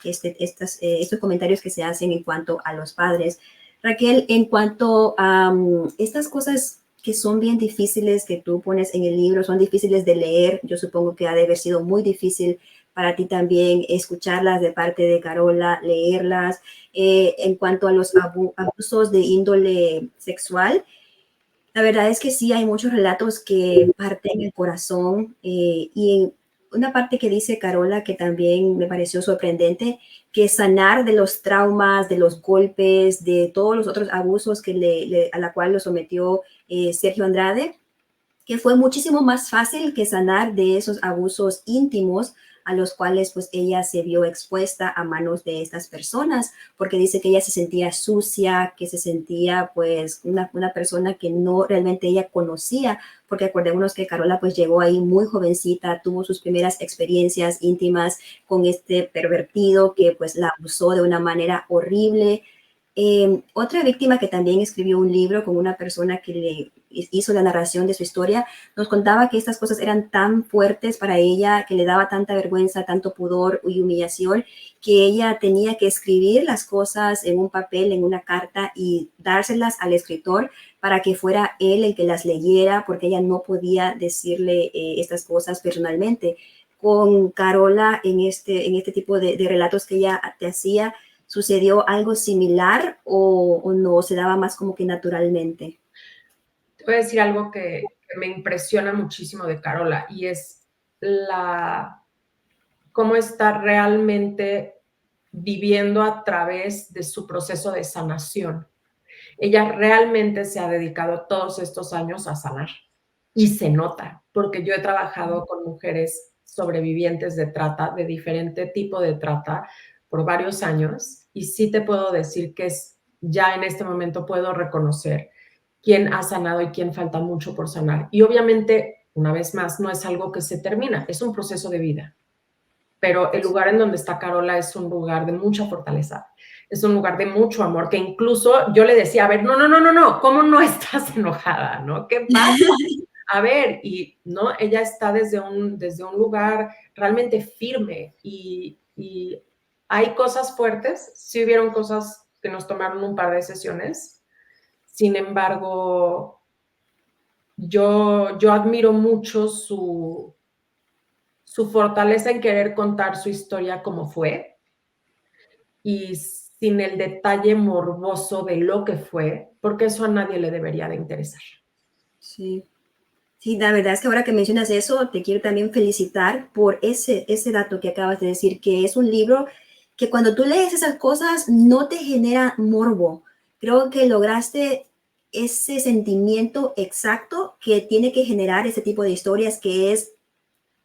estos comentarios que se hacen en cuanto a los padres. Raquel, en cuanto a estas cosas que son bien difíciles que tú pones en el libro, son difíciles de leer, yo supongo que ha de haber sido muy difícil para ti también escucharlas de parte de Carola, leerlas. En cuanto a los abusos de índole sexual, la verdad es que sí hay muchos relatos que parten el corazón y en una parte que dice Carola que también me pareció sorprendente, que sanar de los traumas, de los golpes, de todos los otros abusos a la cual lo sometió Sergio Andrade, que fue muchísimo más fácil que sanar de esos abusos íntimos a los cuales pues ella se vio expuesta a manos de estas personas, porque dice que ella se sentía sucia, que se sentía pues una persona que no realmente ella conocía, porque acordémonos que Carola pues llegó ahí muy jovencita, tuvo sus primeras experiencias íntimas con este pervertido que pues la abusó de una manera horrible. Otra víctima que también escribió un libro con una persona que le hizo la narración de su historia, nos contaba que estas cosas eran tan fuertes para ella, que le daba tanta vergüenza, tanto pudor y humillación, que ella tenía que escribir las cosas en un papel, en una carta y dárselas al escritor para que fuera él el que las leyera, porque ella no podía decirle estas cosas personalmente. Con Carola, en este tipo de relatos que ella te hacía, ¿sucedió algo similar o no se daba más como que naturalmente? Te voy a decir algo que me impresiona muchísimo de Carola y es cómo está realmente viviendo a través de su proceso de sanación. Ella realmente se ha dedicado todos estos años a sanar y se nota, porque yo he trabajado con mujeres sobrevivientes de trata, de diferente tipo de trata, por varios años y sí te puedo decir que ya en este momento puedo reconocer quién ha sanado y quién falta mucho por sanar. Y obviamente, una vez más, no es algo que se termina, es un proceso de vida. Pero el lugar en donde está Carola es un lugar de mucha fortaleza, es un lugar de mucho amor, que incluso yo le decía, a ver, no, ¿cómo no estás enojada? ¿No? ¿Qué pasa? A ver, y no, ella está desde un lugar realmente firme y hay cosas fuertes, sí hubieron cosas que nos tomaron un par de sesiones, sin embargo, yo admiro mucho su fortaleza en querer contar su historia como fue y sin el detalle morboso de lo que fue, porque eso a nadie le debería de interesar. Sí. Sí, la verdad es que ahora que mencionas eso, te quiero también felicitar por ese dato que acabas de decir, que es un libro que cuando tú lees esas cosas no te genera morbo. Creo que lograste ese sentimiento exacto que tiene que generar ese tipo de historias, que es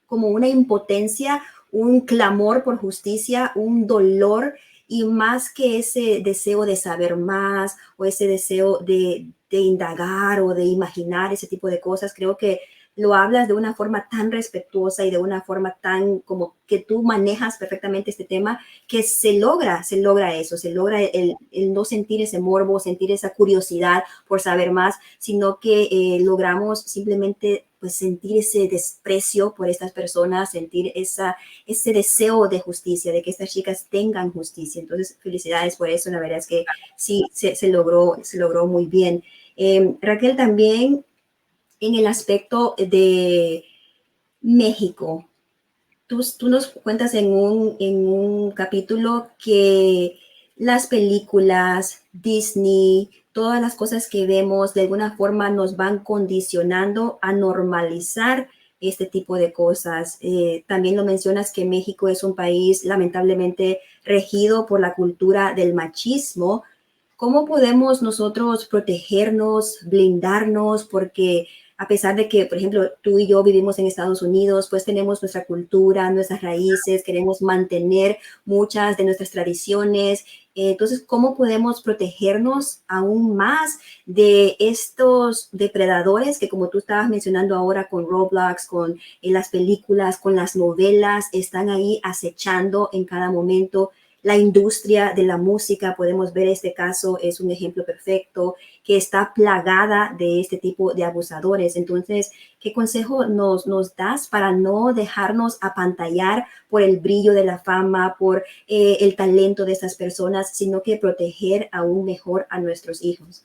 como una impotencia, un clamor por justicia, un dolor y más que ese deseo de saber más o ese deseo de indagar o de imaginar ese tipo de cosas, creo que lo hablas de una forma tan respetuosa y de una forma tan como que tú manejas perfectamente este tema, que se logra eso, se logra el no sentir ese morbo, sentir esa curiosidad por saber más, sino que logramos simplemente pues sentir ese desprecio por estas personas, sentir ese deseo de justicia, de que estas chicas tengan justicia. Entonces, felicidades por eso, la verdad es que sí, se logró muy bien. Raquel, también en el aspecto de México, tú nos cuentas en un capítulo que las películas, Disney, todas las cosas que vemos de alguna forma nos van condicionando a normalizar este tipo de cosas. También lo mencionas que México es un país lamentablemente regido por la cultura del machismo. ¿Cómo podemos nosotros protegernos, blindarnos? Porque a pesar de que, por ejemplo, tú y yo vivimos en Estados Unidos, pues tenemos nuestra cultura, nuestras raíces, queremos mantener muchas de nuestras tradiciones. Entonces, ¿cómo podemos protegernos aún más de estos depredadores que, como tú estabas mencionando ahora con Roblox, con las películas, con las novelas, están ahí acechando en cada momento? La industria de la música, podemos ver este caso, es un ejemplo perfecto, que está plagada de este tipo de abusadores. Entonces, ¿qué consejo nos das para no dejarnos apantallar por el brillo de la fama, por el talento de estas personas, sino que proteger aún mejor a nuestros hijos?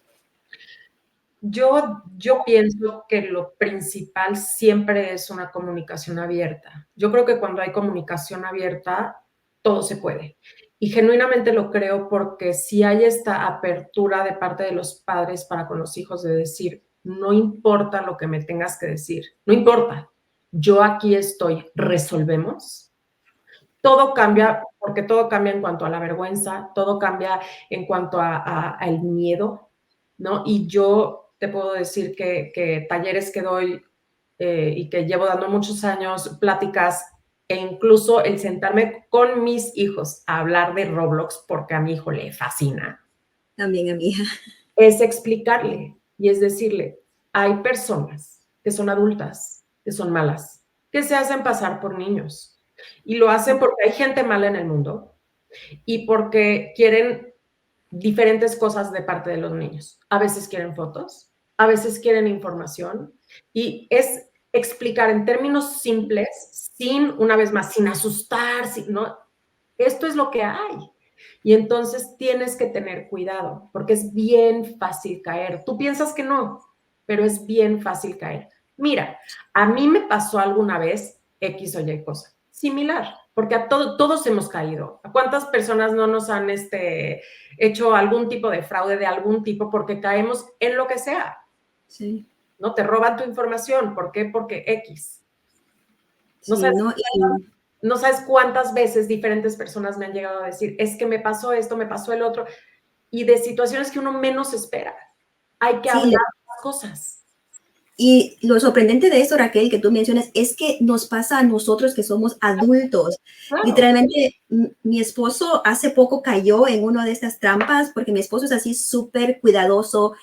Yo pienso que lo principal siempre es una comunicación abierta. Yo creo que cuando hay comunicación abierta, todo se puede. Y genuinamente lo creo porque si hay esta apertura de parte de los padres para con los hijos de decir, no importa lo que me tengas que decir, no importa, yo aquí estoy, resolvemos. Todo cambia, porque todo cambia en cuanto a la vergüenza, todo cambia en cuanto al miedo, ¿no? Y yo te puedo decir que talleres que doy y que llevo dando muchos años, pláticas, e incluso el sentarme con mis hijos a hablar de Roblox, porque a mi hijo le fascina, También a mi hija. es explicarle y es decirle, hay personas que son adultas, que son malas, que se hacen pasar por niños. Y lo hacen porque hay gente mala en el mundo y porque quieren diferentes cosas de parte de los niños. A veces quieren fotos, a veces quieren información y es explicar en términos simples, sin, una vez más, sin asustar, ¿no? Esto es lo que hay. Y entonces tienes que tener cuidado, porque es bien fácil caer. Tú piensas que no, pero es bien fácil caer. Mira, a mí me pasó alguna vez X o Y cosa similar, porque todos hemos caído. ¿A cuántas personas no nos han hecho algún tipo de fraude de algún tipo porque caemos en lo que sea? Sí. ¿No? Te roban tu información. ¿Por qué? Porque X. No Sí, sabes, no, no sabes cuántas veces diferentes personas me han llegado a decir, es que me pasó esto, me pasó el otro, y de situaciones que uno menos espera. Hay que hablar sí. las cosas. Y lo sorprendente de esto, Raquel, que tú mencionas, es que nos pasa a nosotros que somos adultos. Claro. Literalmente, mi esposo hace poco cayó en una de estas trampas porque mi esposo es así súper cuidadoso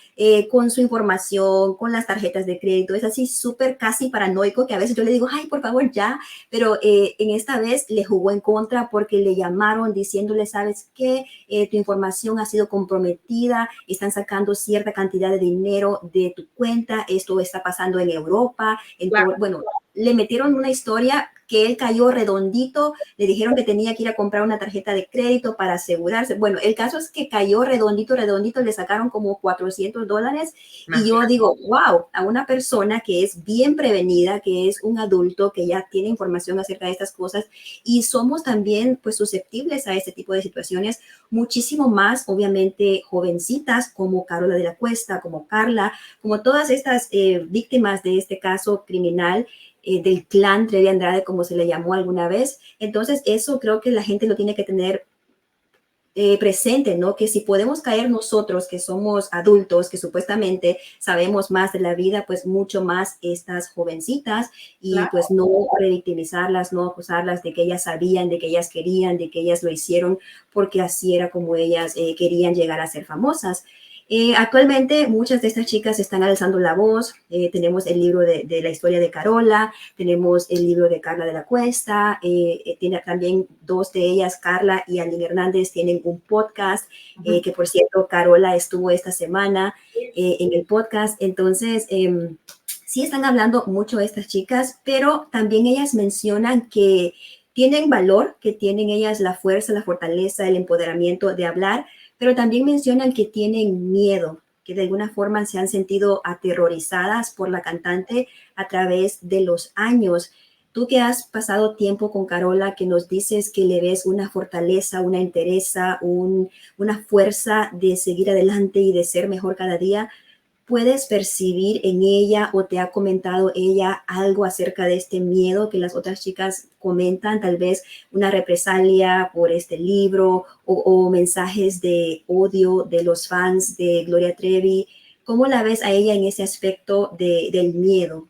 con su información, con las tarjetas de crédito, es así súper casi paranoico que a veces yo le digo, ay, por favor, ya, pero en esta vez le jugó en contra porque le llamaron diciéndole, ¿sabes qué? Tu información ha sido comprometida, están sacando cierta cantidad de dinero de tu cuenta, esto está pasando en Europa. Claro. Entonces, bueno, le metieron una historia que él cayó redondito, le dijeron que tenía que ir a comprar una tarjeta de crédito para asegurarse. Bueno, el caso es que cayó redondito, le sacaron como $400 y yo digo, wow, a una persona que es bien prevenida, que es un adulto, que ya tiene información acerca de estas cosas y somos también pues susceptibles a este tipo de situaciones, muchísimo más obviamente jovencitas como Carola de la Cuesta, como Carla, como todas estas víctimas de este caso criminal del clan Trevi Andrade, como se le llamó alguna vez. Entonces, eso creo que la gente lo tiene que tener presente, ¿no? Que si podemos caer nosotros, que somos adultos, que supuestamente sabemos más de la vida, pues mucho más estas jovencitas y Claro. pues no revictimizarlas, no acusarlas de que ellas sabían, de que ellas querían, de que ellas lo hicieron porque así era como ellas querían llegar a ser famosas. Actualmente muchas de estas chicas están alzando la voz. Tenemos el libro de la historia de Carola, tenemos el libro de Carla de la Cuesta, tiene también dos de ellas, Carla y Aline Hernández, tienen un podcast, que por cierto Carola estuvo esta semana en el podcast. Entonces, sí están hablando mucho estas chicas, pero también ellas mencionan que tienen valor, que tienen ellas la fuerza, la fortaleza, el empoderamiento de hablar, pero también mencionan que tienen miedo, que de alguna forma se han sentido aterrorizadas por la cantante a través de los años. Tú que has pasado tiempo con Carola, que nos dices que le ves una fortaleza, una entereza, una fuerza de seguir adelante y de ser mejor cada día, ¿puedes percibir en ella o te ha comentado ella algo acerca de este miedo que las otras chicas comentan? Tal vez una represalia por este libro o mensajes de odio de los fans de Gloria Trevi. ¿Cómo la ves a ella en ese aspecto del miedo?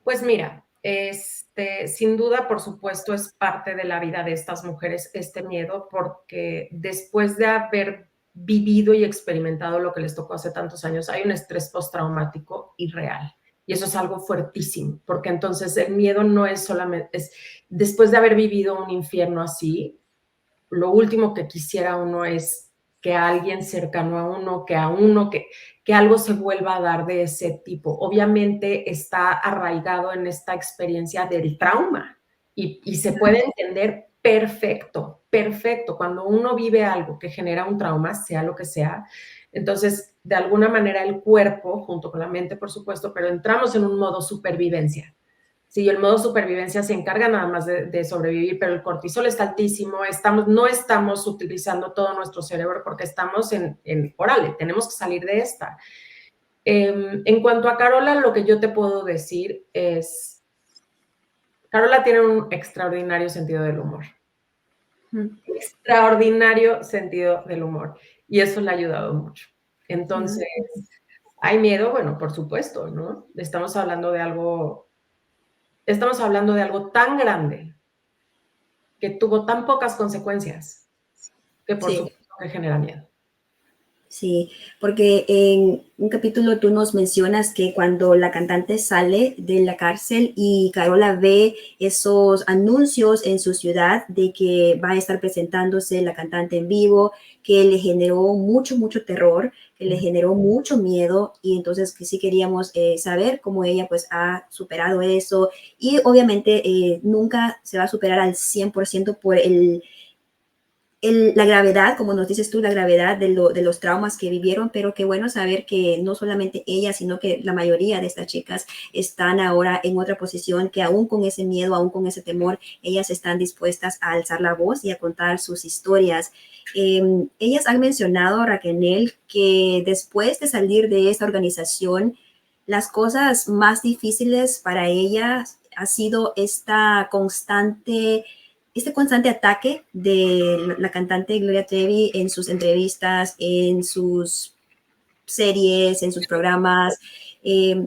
Pues mira, sin duda, por supuesto, es parte de la vida de estas mujeres este miedo, porque después de haber vivido y experimentado lo que les tocó hace tantos años, hay un estrés postraumático irreal. Y eso es algo fuertísimo, porque entonces el miedo no es solamente, después de haber vivido un infierno así, lo último que quisiera uno es que alguien cercano a uno, que algo se vuelva a dar de ese tipo. Obviamente está arraigado en esta experiencia del trauma y se puede entender perfecto, perfecto. Cuando uno vive algo que genera un trauma, sea lo que sea, entonces de alguna manera el cuerpo, junto con la mente, por supuesto, pero entramos en un modo supervivencia. Sí, el modo supervivencia se encarga nada más de sobrevivir, pero el cortisol está altísimo, no estamos utilizando todo nuestro cerebro porque estamos órale, tenemos que salir de esta. En cuanto a Carola, lo que yo te puedo decir es, Carola tiene un extraordinario sentido del humor. Extraordinario sentido del humor. Y eso le ha ayudado mucho. Entonces, ¿hay miedo? Bueno, por supuesto, ¿no? Estamos hablando de algo tan grande que tuvo tan pocas consecuencias que por Sí. supuesto que genera miedo. Sí, porque en un capítulo tú nos mencionas que cuando la cantante sale de la cárcel y Carola ve esos anuncios en su ciudad de que va a estar presentándose la cantante en vivo, que le generó mucho, mucho terror, que le generó mucho miedo, y entonces que sí queríamos saber cómo ella pues ha superado eso, y obviamente nunca se va a superar al 100% por la gravedad, como nos dices tú, la gravedad de los traumas que vivieron, pero qué bueno saber que no solamente ella, sino que la mayoría de estas chicas están ahora en otra posición, que aún con ese miedo, aún con ese temor, ellas están dispuestas a alzar la voz y a contar sus historias. Ellas han mencionado, Raquel, que después de salir de esta organización, las cosas más difíciles para ellas ha sido este constante ataque de la cantante Gloria Trevi en sus entrevistas, en sus series, en sus programas.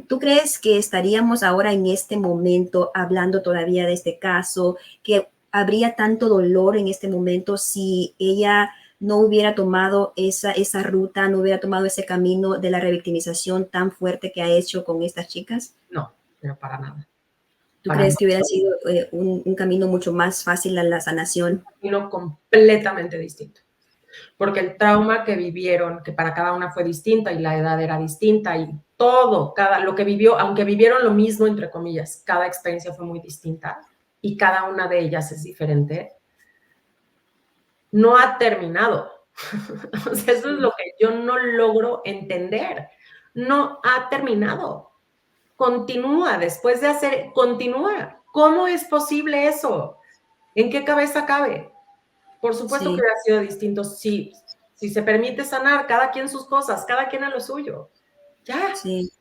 ¿Tú crees que estaríamos ahora en este momento hablando todavía de este caso, que habría tanto dolor en este momento si ella no hubiera tomado esa ruta, no hubiera tomado ese camino de la revictimización tan fuerte que ha hecho con estas chicas? No, pero para nada. ¿Tú crees que hubiera sido un camino mucho más fácil a la sanación? Un camino completamente distinto. Porque el trauma que vivieron, que para cada una fue distinta y la edad era distinta y todo, lo que vivió, aunque vivieron lo mismo, entre comillas, cada experiencia fue muy distinta y cada una de ellas es diferente, no ha terminado. O sea, eso es lo que yo no logro entender. No ha terminado. Continúa, continúa. ¿Cómo es posible eso? ¿En qué cabeza cabe? Por supuesto que hubiera sido distinto si se permite sanar, cada quien sus cosas, cada quien a lo suyo. Ya. Sí,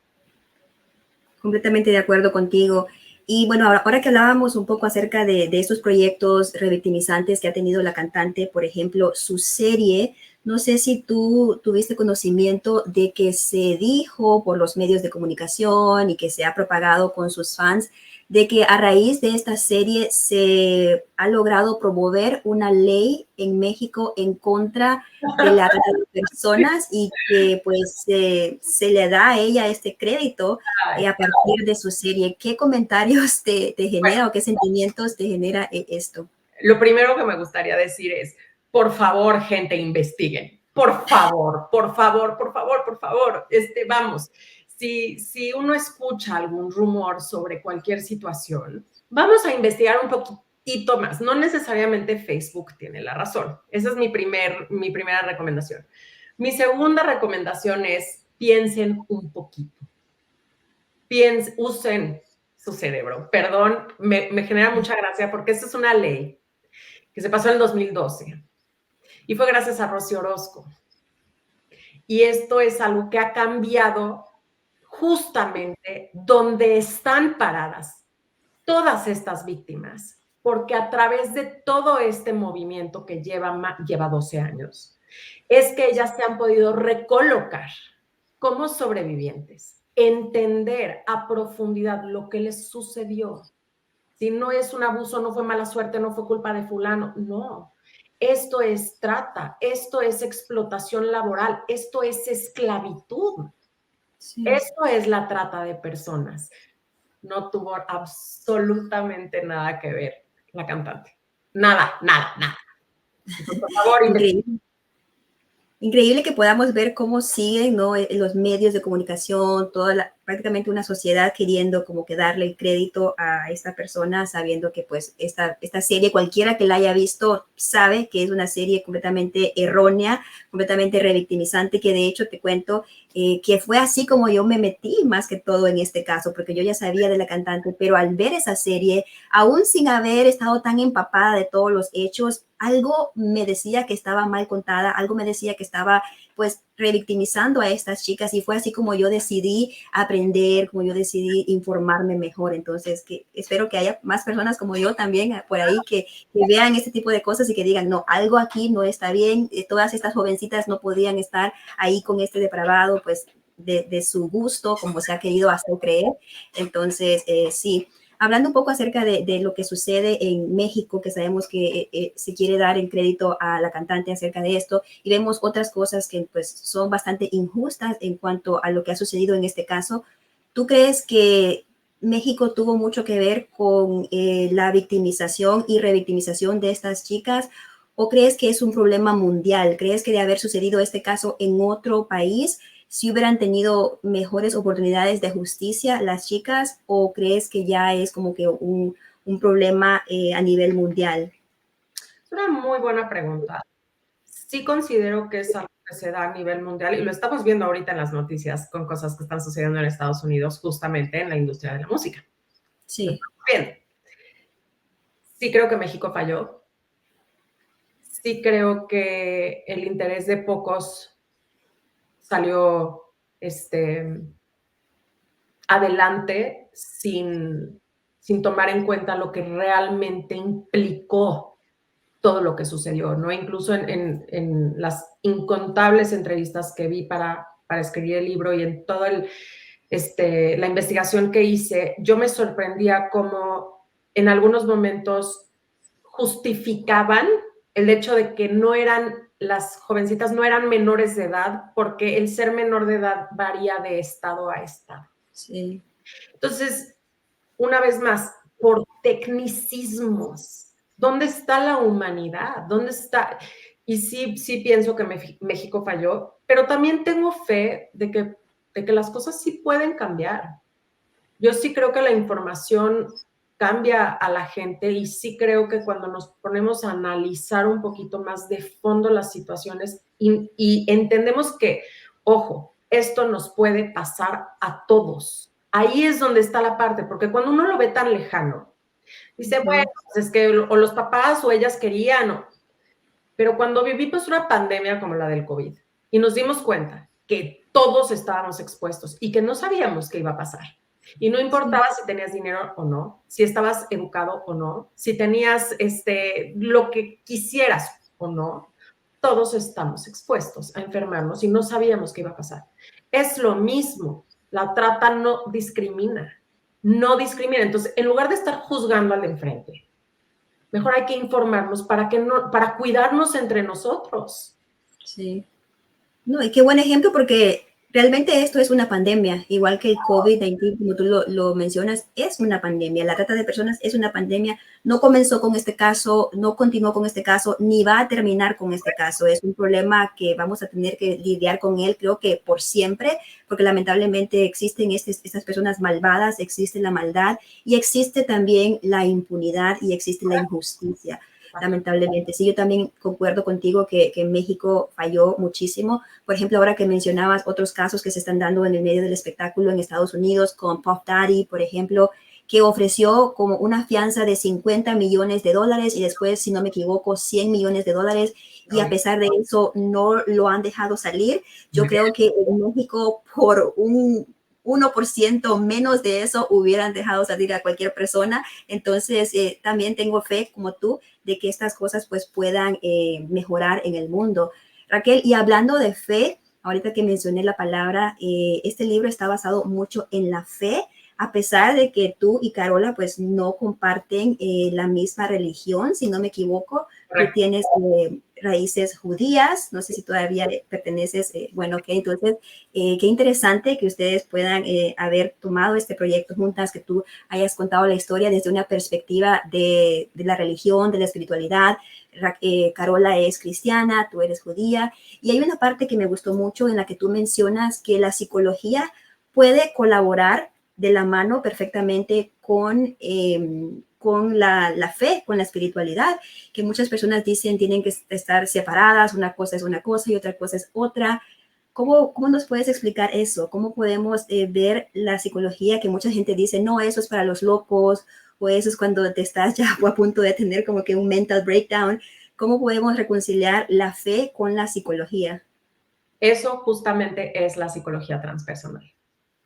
completamente de acuerdo contigo. Y bueno, ahora que hablábamos un poco acerca de esos proyectos revictimizantes que ha tenido la cantante, por ejemplo, su serie No sé si tú tuviste conocimiento de que se dijo por los medios de comunicación y que se ha propagado con sus fans de que a raíz de esta serie se ha logrado promover una ley en México en contra de la trata de personas y que pues se le da a ella este crédito Ay, a partir de su serie. ¿Qué comentarios te bueno, genera o qué sentimientos te genera esto? lo primero que me gustaría decir es, por favor, gente, investiguen. Por favor, por favor, por favor, por favor. Vamos, si uno escucha algún rumor sobre cualquier situación, vamos a investigar un poquito más. No necesariamente Facebook tiene la razón. Esa es mi primera recomendación. Mi segunda recomendación es piensen un poquito. Usen su cerebro. Perdón, me genera mucha gracia porque esta es una ley que se pasó en el 2012 y fue gracias a Rosy Orozco. Y esto es algo que ha cambiado justamente donde están paradas todas estas víctimas, porque a través de todo este movimiento que lleva 12 años, es que ellas se han podido recolocar como sobrevivientes, entender a profundidad lo que les sucedió. Si no es un abuso, no fue mala suerte, no fue culpa de fulano, no. Esto es trata, esto es explotación laboral, esto es esclavitud. Sí. Esto es la trata de personas. No tuvo absolutamente nada que ver la cantante. Nada, nada, nada. Entonces, por favor, Increíble. Increíble que podamos ver cómo siguen, ¿no? Los medios de comunicación, prácticamente una sociedad queriendo como que darle el crédito a esta persona, sabiendo que pues esta serie, cualquiera que la haya visto, sabe que es una serie completamente errónea, completamente revictimizante, que de hecho te cuento que fue así como yo me metí más que todo en este caso, porque yo ya sabía de la cantante, pero al ver esa serie, aún sin haber estado tan empapada de todos los hechos, algo me decía que estaba mal contada, algo me decía que estaba pues revictimizando a estas chicas y fue así como yo decidí aprender, como yo decidí informarme mejor. Entonces, que espero que haya más personas como yo también por ahí que vean este tipo de cosas y que digan, no, algo aquí no está bien, todas estas jovencitas no podían estar ahí con este depravado, pues de su gusto, como se ha querido hacer creer. Entonces, sí, hablando un poco acerca de lo que sucede en México, que sabemos que se quiere dar el crédito a la cantante acerca de esto, y vemos otras cosas que pues son bastante injustas en cuanto a lo que ha sucedido en este caso. ¿Tú crees que México tuvo mucho que ver con la victimización y revictimización de estas chicas? ¿O crees que es un problema mundial? ¿Crees que de haber sucedido este caso en otro país, si hubieran tenido mejores oportunidades de justicia las chicas, o crees que ya es como que un problema a nivel mundial? es una muy buena pregunta. Sí considero que es algo que se da a nivel mundial y lo estamos viendo ahorita en las noticias con cosas que están sucediendo en Estados Unidos, justamente en la industria de la música. Sí. Bien, sí creo que México falló. Sí creo que el interés de pocos salió adelante sin tomar en cuenta lo que realmente implicó todo lo que sucedió, ¿no? Incluso en las incontables entrevistas que vi para escribir el libro y en toda la investigación que hice, yo me sorprendía cómo en algunos momentos justificaban el hecho de que las jovencitas no eran menores de edad, porque el ser menor de edad varía de estado a estado. Sí. Entonces, una vez más, por tecnicismos, ¿dónde está la humanidad? ¿Dónde está? Y sí pienso que México falló, pero también tengo fe de que las cosas sí pueden cambiar. Yo sí creo que la información cambia a la gente y sí creo que cuando nos ponemos a analizar un poquito más de fondo las situaciones y entendemos que, ojo, esto nos puede pasar a todos. Ahí es donde está la parte, porque cuando uno lo ve tan lejano, dice, bueno, pues es que o los papás o ellas querían, pero cuando vivimos una pandemia como la del COVID y nos dimos cuenta que todos estábamos expuestos y que no sabíamos qué iba a pasar, y no importaba si tenías dinero o no, si estabas educado o no, si tenías lo que quisieras o no, todos estamos expuestos a enfermarnos y no sabíamos qué iba a pasar. Es lo mismo, la trata no discrimina, no discrimina. Entonces, en lugar de estar juzgando al de enfrente, mejor hay que informarnos para cuidarnos entre nosotros. Sí. No, y qué buen ejemplo porque realmente esto es una pandemia, igual que el COVID-19, como tú lo mencionas, es una pandemia. La trata de personas es una pandemia. No comenzó con este caso, no continuó con este caso, ni va a terminar con este caso. Es un problema que vamos a tener que lidiar con él, creo que por siempre, porque lamentablemente existen estas personas malvadas, existe la maldad y existe también la impunidad y existe la injusticia. Lamentablemente, sí, yo también concuerdo contigo que México falló muchísimo. Por ejemplo, ahora que mencionabas otros casos que se están dando en el medio del espectáculo en Estados Unidos, con Puff Daddy, por ejemplo, que ofreció como una fianza de $50 millones y después, si no me equivoco, $100 millones y a pesar de eso no lo han dejado salir. Yo creo que en México por un 1% menos de eso hubieran dejado salir a cualquier persona. Entonces, también tengo fe, como tú, de que estas cosas pues puedan mejorar en el mundo. Raquel, y hablando de fe, ahorita que mencioné la palabra, este libro está basado mucho en la fe, a pesar de que tú y Carola pues no comparten la misma religión, si no me equivoco. Tú tienes raíces judías, no sé si todavía perteneces, bueno, ok, entonces, qué interesante que ustedes puedan haber tomado este proyecto juntas, que tú hayas contado la historia desde una perspectiva de la religión, de la espiritualidad. Carola es cristiana, tú eres judía, y hay una parte que me gustó mucho en la que tú mencionas que la psicología puede colaborar de la mano perfectamente con la fe, con la espiritualidad, que muchas personas dicen tienen que estar separadas, una cosa es una cosa y otra cosa es otra. ¿Cómo nos puedes explicar eso? ¿Cómo podemos ver la psicología que mucha gente dice, no, eso es para los locos, o eso es cuando te estás ya a punto de tener como que un mental breakdown? ¿Cómo podemos reconciliar la fe con la psicología? Eso justamente es la psicología transpersonal.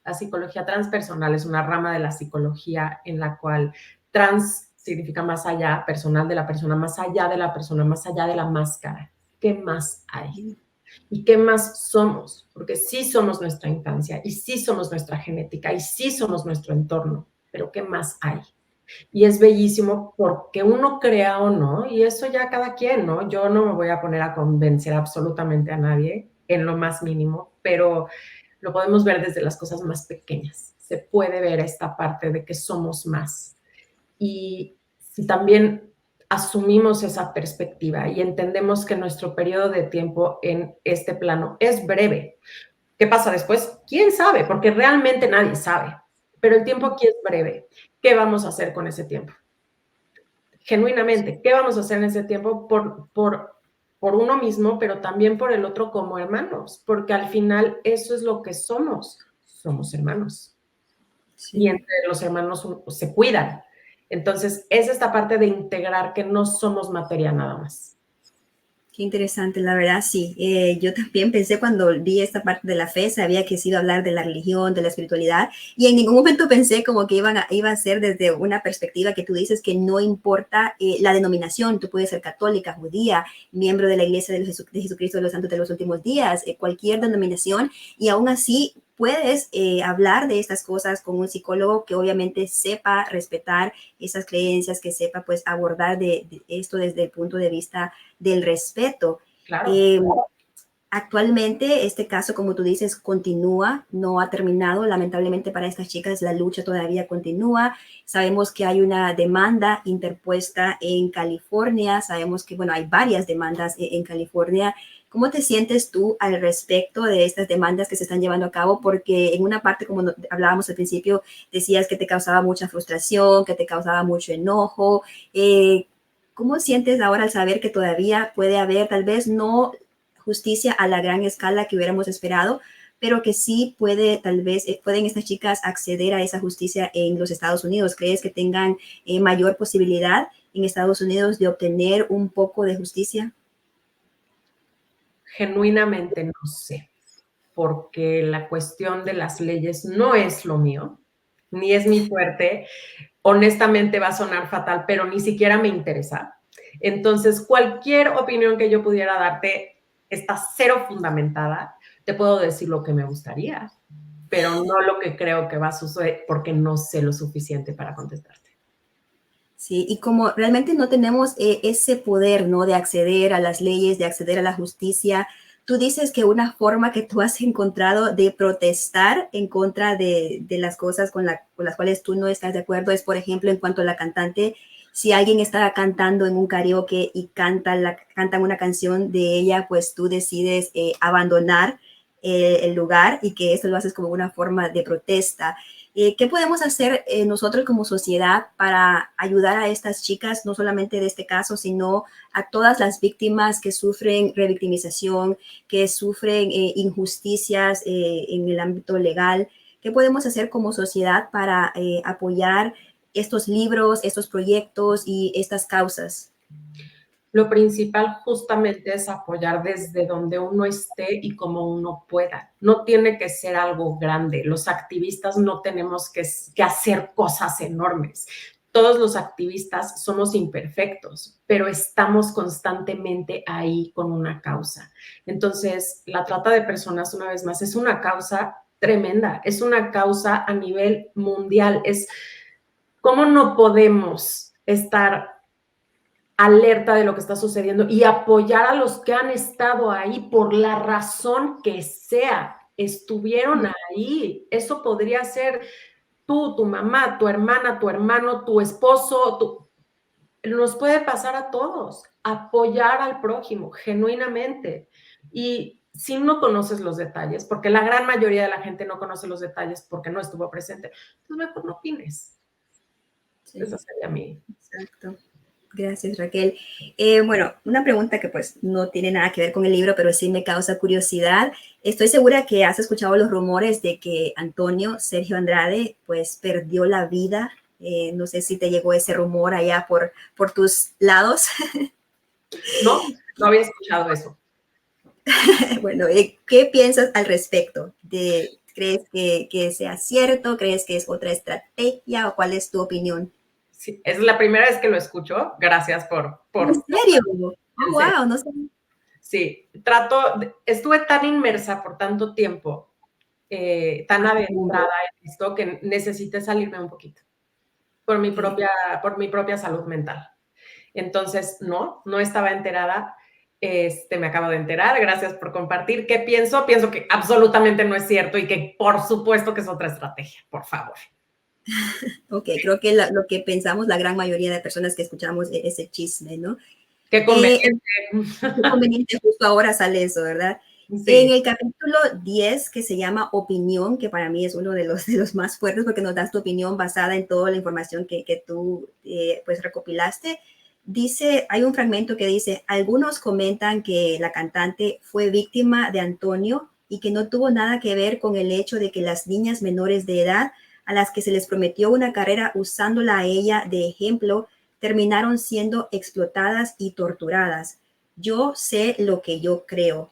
La psicología transpersonal es una rama de la psicología en la cual trans significa más allá, personal de la persona, más allá de la persona, más allá de la máscara. ¿Qué más hay? ¿Y qué más somos? Porque sí somos nuestra infancia y sí somos nuestra genética y sí somos nuestro entorno, pero ¿qué más hay? Y es bellísimo porque uno crea o no, y eso ya cada quien, ¿no? Yo no me voy a poner a convencer absolutamente a nadie en lo más mínimo, pero lo podemos ver desde las cosas más pequeñas. Se puede ver esta parte de que somos más. Y si también asumimos esa perspectiva y entendemos que nuestro periodo de tiempo en este plano es breve. ¿Qué pasa después? ¿Quién sabe? Porque realmente nadie sabe. Pero el tiempo aquí es breve. ¿Qué vamos a hacer con ese tiempo? Genuinamente, ¿qué vamos a hacer en ese tiempo por uno mismo, pero también por el otro como hermanos? Porque al final eso es lo que somos. Somos hermanos. Sí. Y entre los hermanos se cuidan. Entonces, es esta parte de integrar que no somos materia nada más. Qué interesante, la verdad, sí. Yo también pensé cuando vi esta parte de la fe, sabía que se iba a hablar de la religión, de la espiritualidad, y en ningún momento pensé como que iba a ser desde una perspectiva que tú dices que no importa la denominación, tú puedes ser católica, judía, miembro de la Iglesia de Jesucristo de los Santos de los Últimos Días, cualquier denominación, y aún así puedes hablar de estas cosas con un psicólogo que obviamente sepa respetar esas creencias, que sepa pues abordar de esto desde el punto de vista del respeto. Claro. Actualmente este caso, como tú dices, continúa, no ha terminado. Lamentablemente para estas chicas la lucha todavía continúa. Sabemos que hay una demanda interpuesta en California. Sabemos que, bueno, hay varias demandas en California. ¿Cómo te sientes tú al respecto de estas demandas que se están llevando a cabo? Porque en una parte, como hablábamos al principio, decías que te causaba mucha frustración, que te causaba mucho enojo. ¿Cómo sientes ahora al saber que todavía puede haber, tal vez no justicia a la gran escala que hubiéramos esperado, pero que sí puede, tal vez, pueden estas chicas acceder a esa justicia en los Estados Unidos? ¿Crees que tengan mayor posibilidad en Estados Unidos de obtener un poco de justicia? Genuinamente no sé, porque la cuestión de las leyes no es lo mío, ni es mi fuerte. Honestamente va a sonar fatal, pero ni siquiera me interesa. Entonces, cualquier opinión que yo pudiera darte está cero fundamentada, te puedo decir lo que me gustaría, pero no lo que creo que va a suceder porque no sé lo suficiente para contestarte. Sí, y como realmente no tenemos ese poder, ¿no? De acceder a las leyes, de acceder a la justicia, tú dices que una forma que tú has encontrado de protestar en contra de las cosas con las cuales tú no estás de acuerdo es, por ejemplo, en cuanto a la cantante, si alguien está cantando en un karaoke y cantan una canción de ella, pues tú decides abandonar el lugar y que esto lo haces como una forma de protesta. ¿Qué podemos hacer nosotros como sociedad para ayudar a estas chicas, no solamente de este caso, sino a todas las víctimas que sufren revictimización, que sufren injusticias en el ámbito legal? ¿Qué podemos hacer como sociedad para apoyar estos libros, estos proyectos y estas causas? Lo principal justamente es apoyar desde donde uno esté y como uno pueda. No tiene que ser algo grande. Los activistas no tenemos que hacer cosas enormes. Todos los activistas somos imperfectos, pero estamos constantemente ahí con una causa. Entonces, la trata de personas, una vez más, es una causa tremenda, es una causa a nivel mundial. Es cómo no podemos estar alerta de lo que está sucediendo y apoyar a los que han estado ahí por la razón que sea, estuvieron ahí. Eso podría ser tú, tu mamá, tu hermana, tu hermano, tu esposo, nos puede pasar a todos. Apoyar al prójimo genuinamente. Y si no conoces los detalles, porque la gran mayoría de la gente no conoce los detalles porque no estuvo presente, pues mejor no opines. Sí, Eso sería mi... exacto. Gracias, Raquel. Bueno, una pregunta que pues no tiene nada que ver con el libro, pero sí me causa curiosidad. Estoy segura que has escuchado los rumores de que Antonio Sergio Andrade pues perdió la vida. No sé si te llegó ese rumor allá por tus lados. No, no había escuchado eso. Bueno, ¿qué piensas al respecto? ¿Crees que sea cierto? ¿Crees que es otra estrategia? ¿O cuál es tu opinión? Sí, es la primera vez que lo escucho. Gracias ¿En por serio? Oh, en serio. wow, no sé. Sí, estuve tan inmersa por tanto tiempo, tan adentrada en esto, que necesité salirme un poquito por mi propia salud mental. Entonces, no estaba enterada. Me acabo de enterar. Gracias por compartir. ¿Qué pienso? Pienso que absolutamente no es cierto y que por supuesto que es otra estrategia, por favor. Ok, creo que lo que pensamos la gran mayoría de personas que escuchamos ese chisme, ¿no? Qué conveniente. Qué conveniente, justo ahora sale eso, ¿verdad? En Sí. el capítulo 10, que se llama Opinión, que para mí es uno de los más fuertes porque nos das tu opinión basada en toda la información que tú pues recopilaste, dice, hay un fragmento que dice, algunos comentan que la cantante fue víctima de Antonio y que no tuvo nada que ver con el hecho de que las niñas menores de edad a las que se les prometió una carrera usándola a ella de ejemplo, terminaron siendo explotadas y torturadas. Yo sé lo que yo creo.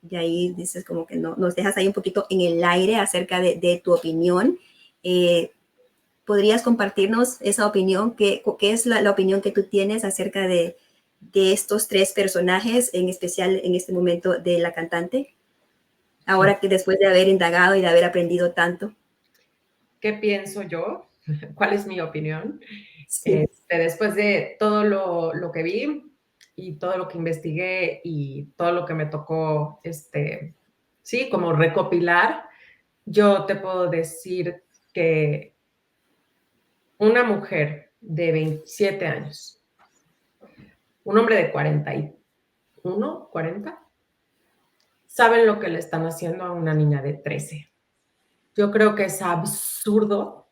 Y ahí dices como que no, nos dejas ahí un poquito en el aire acerca de tu opinión. ¿Podrías compartirnos esa opinión? ¿Qué es la opinión que tú tienes acerca de estos tres personajes, en especial en este momento de la cantante? Ahora que después de haber indagado y de haber aprendido tanto. ¿Qué pienso yo? ¿Cuál es mi opinión? Sí. Después de todo lo que vi y todo lo que investigué y todo lo que me tocó, sí, como recopilar, yo te puedo decir que una mujer de 27 años, un hombre de 41, 40, saben lo que le están haciendo a una niña de 13. Yo creo que es absurdo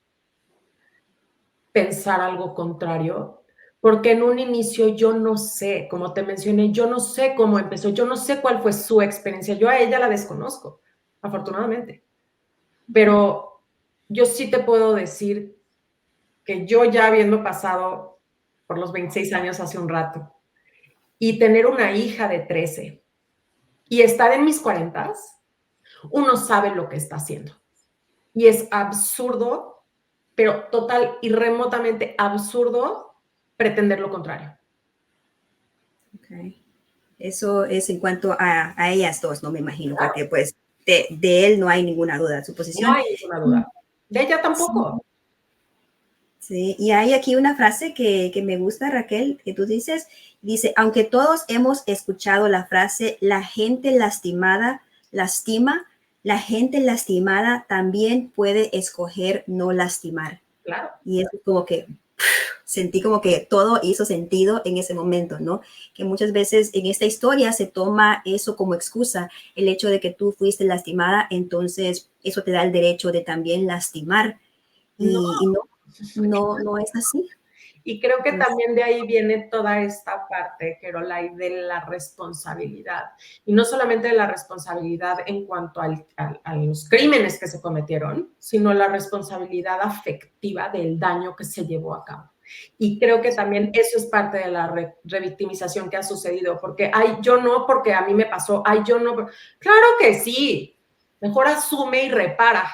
pensar algo contrario, porque en un inicio yo no sé, como te mencioné, yo no sé cómo empezó, yo no sé cuál fue su experiencia, yo a ella la desconozco, afortunadamente, pero yo sí te puedo decir que yo ya habiendo pasado por los 26 años hace un rato y tener una hija de 13 y estar en mis 40, uno sabe lo que está haciendo. Y es absurdo, pero total y remotamente absurdo pretender lo contrario. Okay. Eso es en cuanto a ellas dos, no me imagino, porque pues de él no hay ninguna duda, su No posición. hay ninguna duda. De ella Sí, tampoco. sí. Y hay aquí una frase que me gusta, Raquel, que tú dices, dice, aunque todos hemos escuchado la frase, la gente lastimada lastima, la gente lastimada también puede escoger no lastimar. Claro. Y eso es como que sentí como que todo hizo sentido en ese momento, ¿no? Que muchas veces en esta historia se toma eso como excusa, el hecho de que tú fuiste lastimada, entonces eso te da el derecho de también lastimar No. y no es así. Y creo que Entonces, también de ahí viene toda esta parte, Caroline, de la responsabilidad. Y no solamente de la responsabilidad en cuanto a los crímenes que se cometieron, sino la responsabilidad afectiva del daño que se llevó a cabo. Y creo que también eso es parte de la revictimización que ha sucedido, porque, ay, yo no, porque a mí me pasó, ay, yo no. Claro que sí, mejor asume y repara,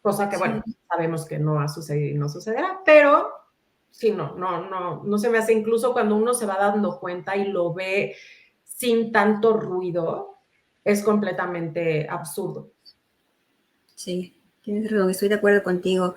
cosa que, bueno, sí. sabemos que no ha sucedido y no sucederá, pero sí, no se me hace, incluso cuando uno se va dando cuenta y lo ve sin tanto ruido, es completamente absurdo. Sí, tienes razón, estoy de acuerdo contigo.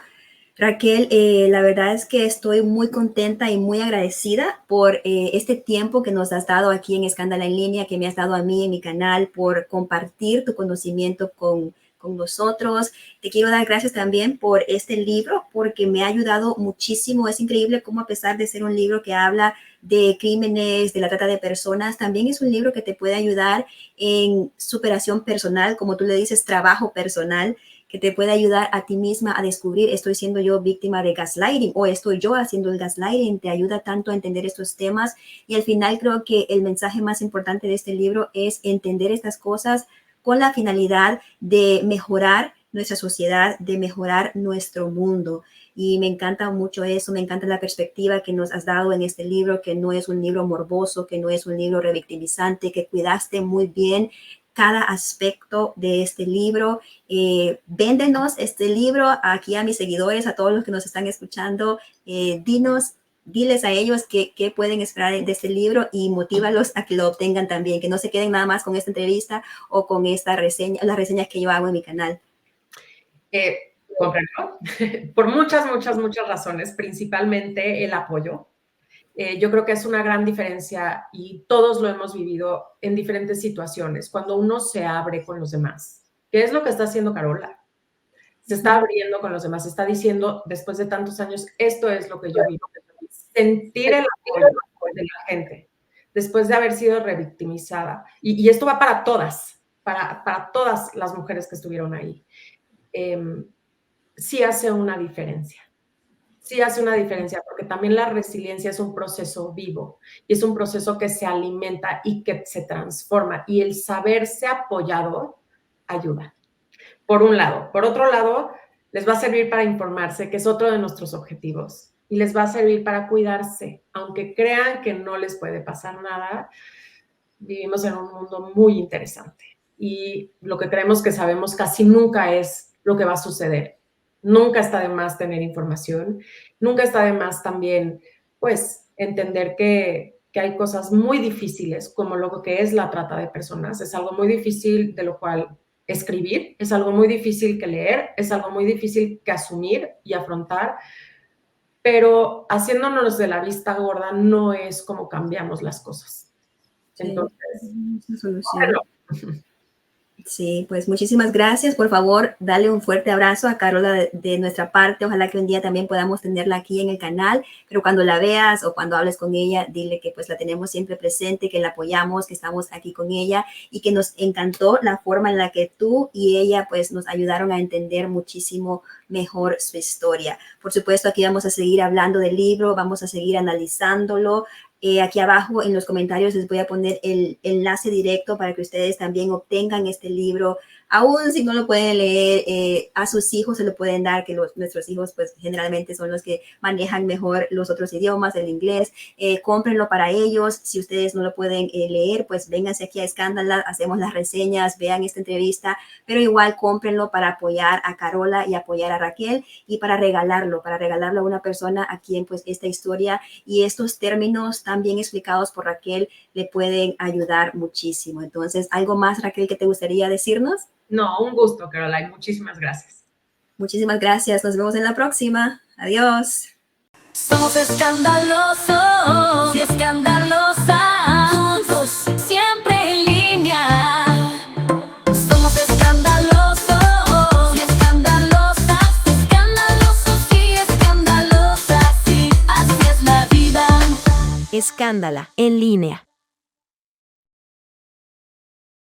Raquel, la verdad es que estoy muy contenta y muy agradecida por este tiempo que nos has dado aquí en Escándalo en Línea, que me has dado a mí en mi canal, por compartir tu conocimiento con nosotros. Te quiero dar gracias también por este libro, porque me ha ayudado muchísimo. Es increíble cómo a pesar de ser un libro que habla de crímenes, de la trata de personas, también es un libro que te puede ayudar en superación personal, como tú le dices, trabajo personal, que te puede ayudar a ti misma a descubrir, estoy siendo yo víctima de gaslighting o estoy yo haciendo el gaslighting, te ayuda tanto a entender estos temas y al final creo que el mensaje más importante de este libro es entender estas cosas con la finalidad de mejorar nuestra sociedad, de mejorar nuestro mundo. Y me encanta mucho eso, me encanta la perspectiva que nos has dado en este libro, que no es un libro morboso, que no es un libro revictimizante, que cuidaste muy bien cada aspecto de este libro. Véndenos este libro aquí a mis seguidores, a todos los que nos están escuchando. Diles a ellos qué pueden esperar de este libro y motívalos a que lo obtengan también, que no se queden nada más con esta entrevista o con esta reseña, las reseñas que yo hago en mi canal. Comprendo. Por muchas razones, principalmente el apoyo. Yo creo que es una gran diferencia y todos lo hemos vivido en diferentes situaciones, cuando uno se abre con los demás. ¿Qué es lo que está haciendo Carola? Se está abriendo con los demás, está diciendo, después de tantos años, esto es lo que yo vivo. Sentir el apoyo de la gente, después de haber sido revictimizada. Y esto va para todas, para todas las mujeres que estuvieron ahí. Sí hace una diferencia. Sí hace una diferencia, porque también la resiliencia es un proceso vivo y es un proceso que se alimenta y que se transforma. Y el saberse apoyado ayuda, por un lado. Por otro lado, les va a servir para informarse, que es otro de nuestros objetivos, y les va a servir para cuidarse. Aunque crean que no les puede pasar nada, vivimos en un mundo muy interesante. Y lo que creemos que sabemos casi nunca es lo que va a suceder. Nunca está de más tener información, nunca está de más también, pues, entender que hay cosas muy difíciles, como lo que es la trata de personas. Es algo muy difícil de lo cual escribir, es algo muy difícil que leer, es algo muy difícil que asumir y afrontar, pero haciéndonos de la vista gorda no es como cambiamos las cosas. Sí, Entonces, es una solución. bueno, Sí, pues muchísimas gracias. Por favor, dale un fuerte abrazo a Carola de nuestra parte. Ojalá que un día también podamos tenerla aquí en el canal, pero cuando la veas o cuando hables con ella, dile que pues la tenemos siempre presente, que la apoyamos, que estamos aquí con ella y que nos encantó la forma en la que tú y ella pues nos ayudaron a entender muchísimo mejor su historia. Por supuesto, aquí vamos a seguir hablando del libro, vamos a seguir analizándolo. Aquí abajo en los comentarios les voy a poner el enlace directo para que ustedes también obtengan este libro aún si no lo pueden leer, a sus hijos se lo pueden dar, que nuestros hijos pues generalmente son los que manejan mejor los otros idiomas, el inglés. Cómprenlo para ellos. Si ustedes no lo pueden leer, pues vénganse aquí a Escándala, hacemos las reseñas, vean esta entrevista, pero igual cómprenlo para apoyar a Carola y apoyar a Raquel y para regalarlo a una persona a quien pues esta historia y estos términos tan bien explicados por Raquel le pueden ayudar muchísimo. Entonces, ¿algo más, Raquel, que te gustaría decirnos? No, un gusto, Caroline. Muchísimas gracias. Muchísimas gracias. Nos vemos en la próxima. Adiós. Somos escandalosos y escandalosas, juntos, siempre en línea. Somos escandalosos y escandalosas, escandalosos y escandalosas, y así es la vida. Escándala en línea.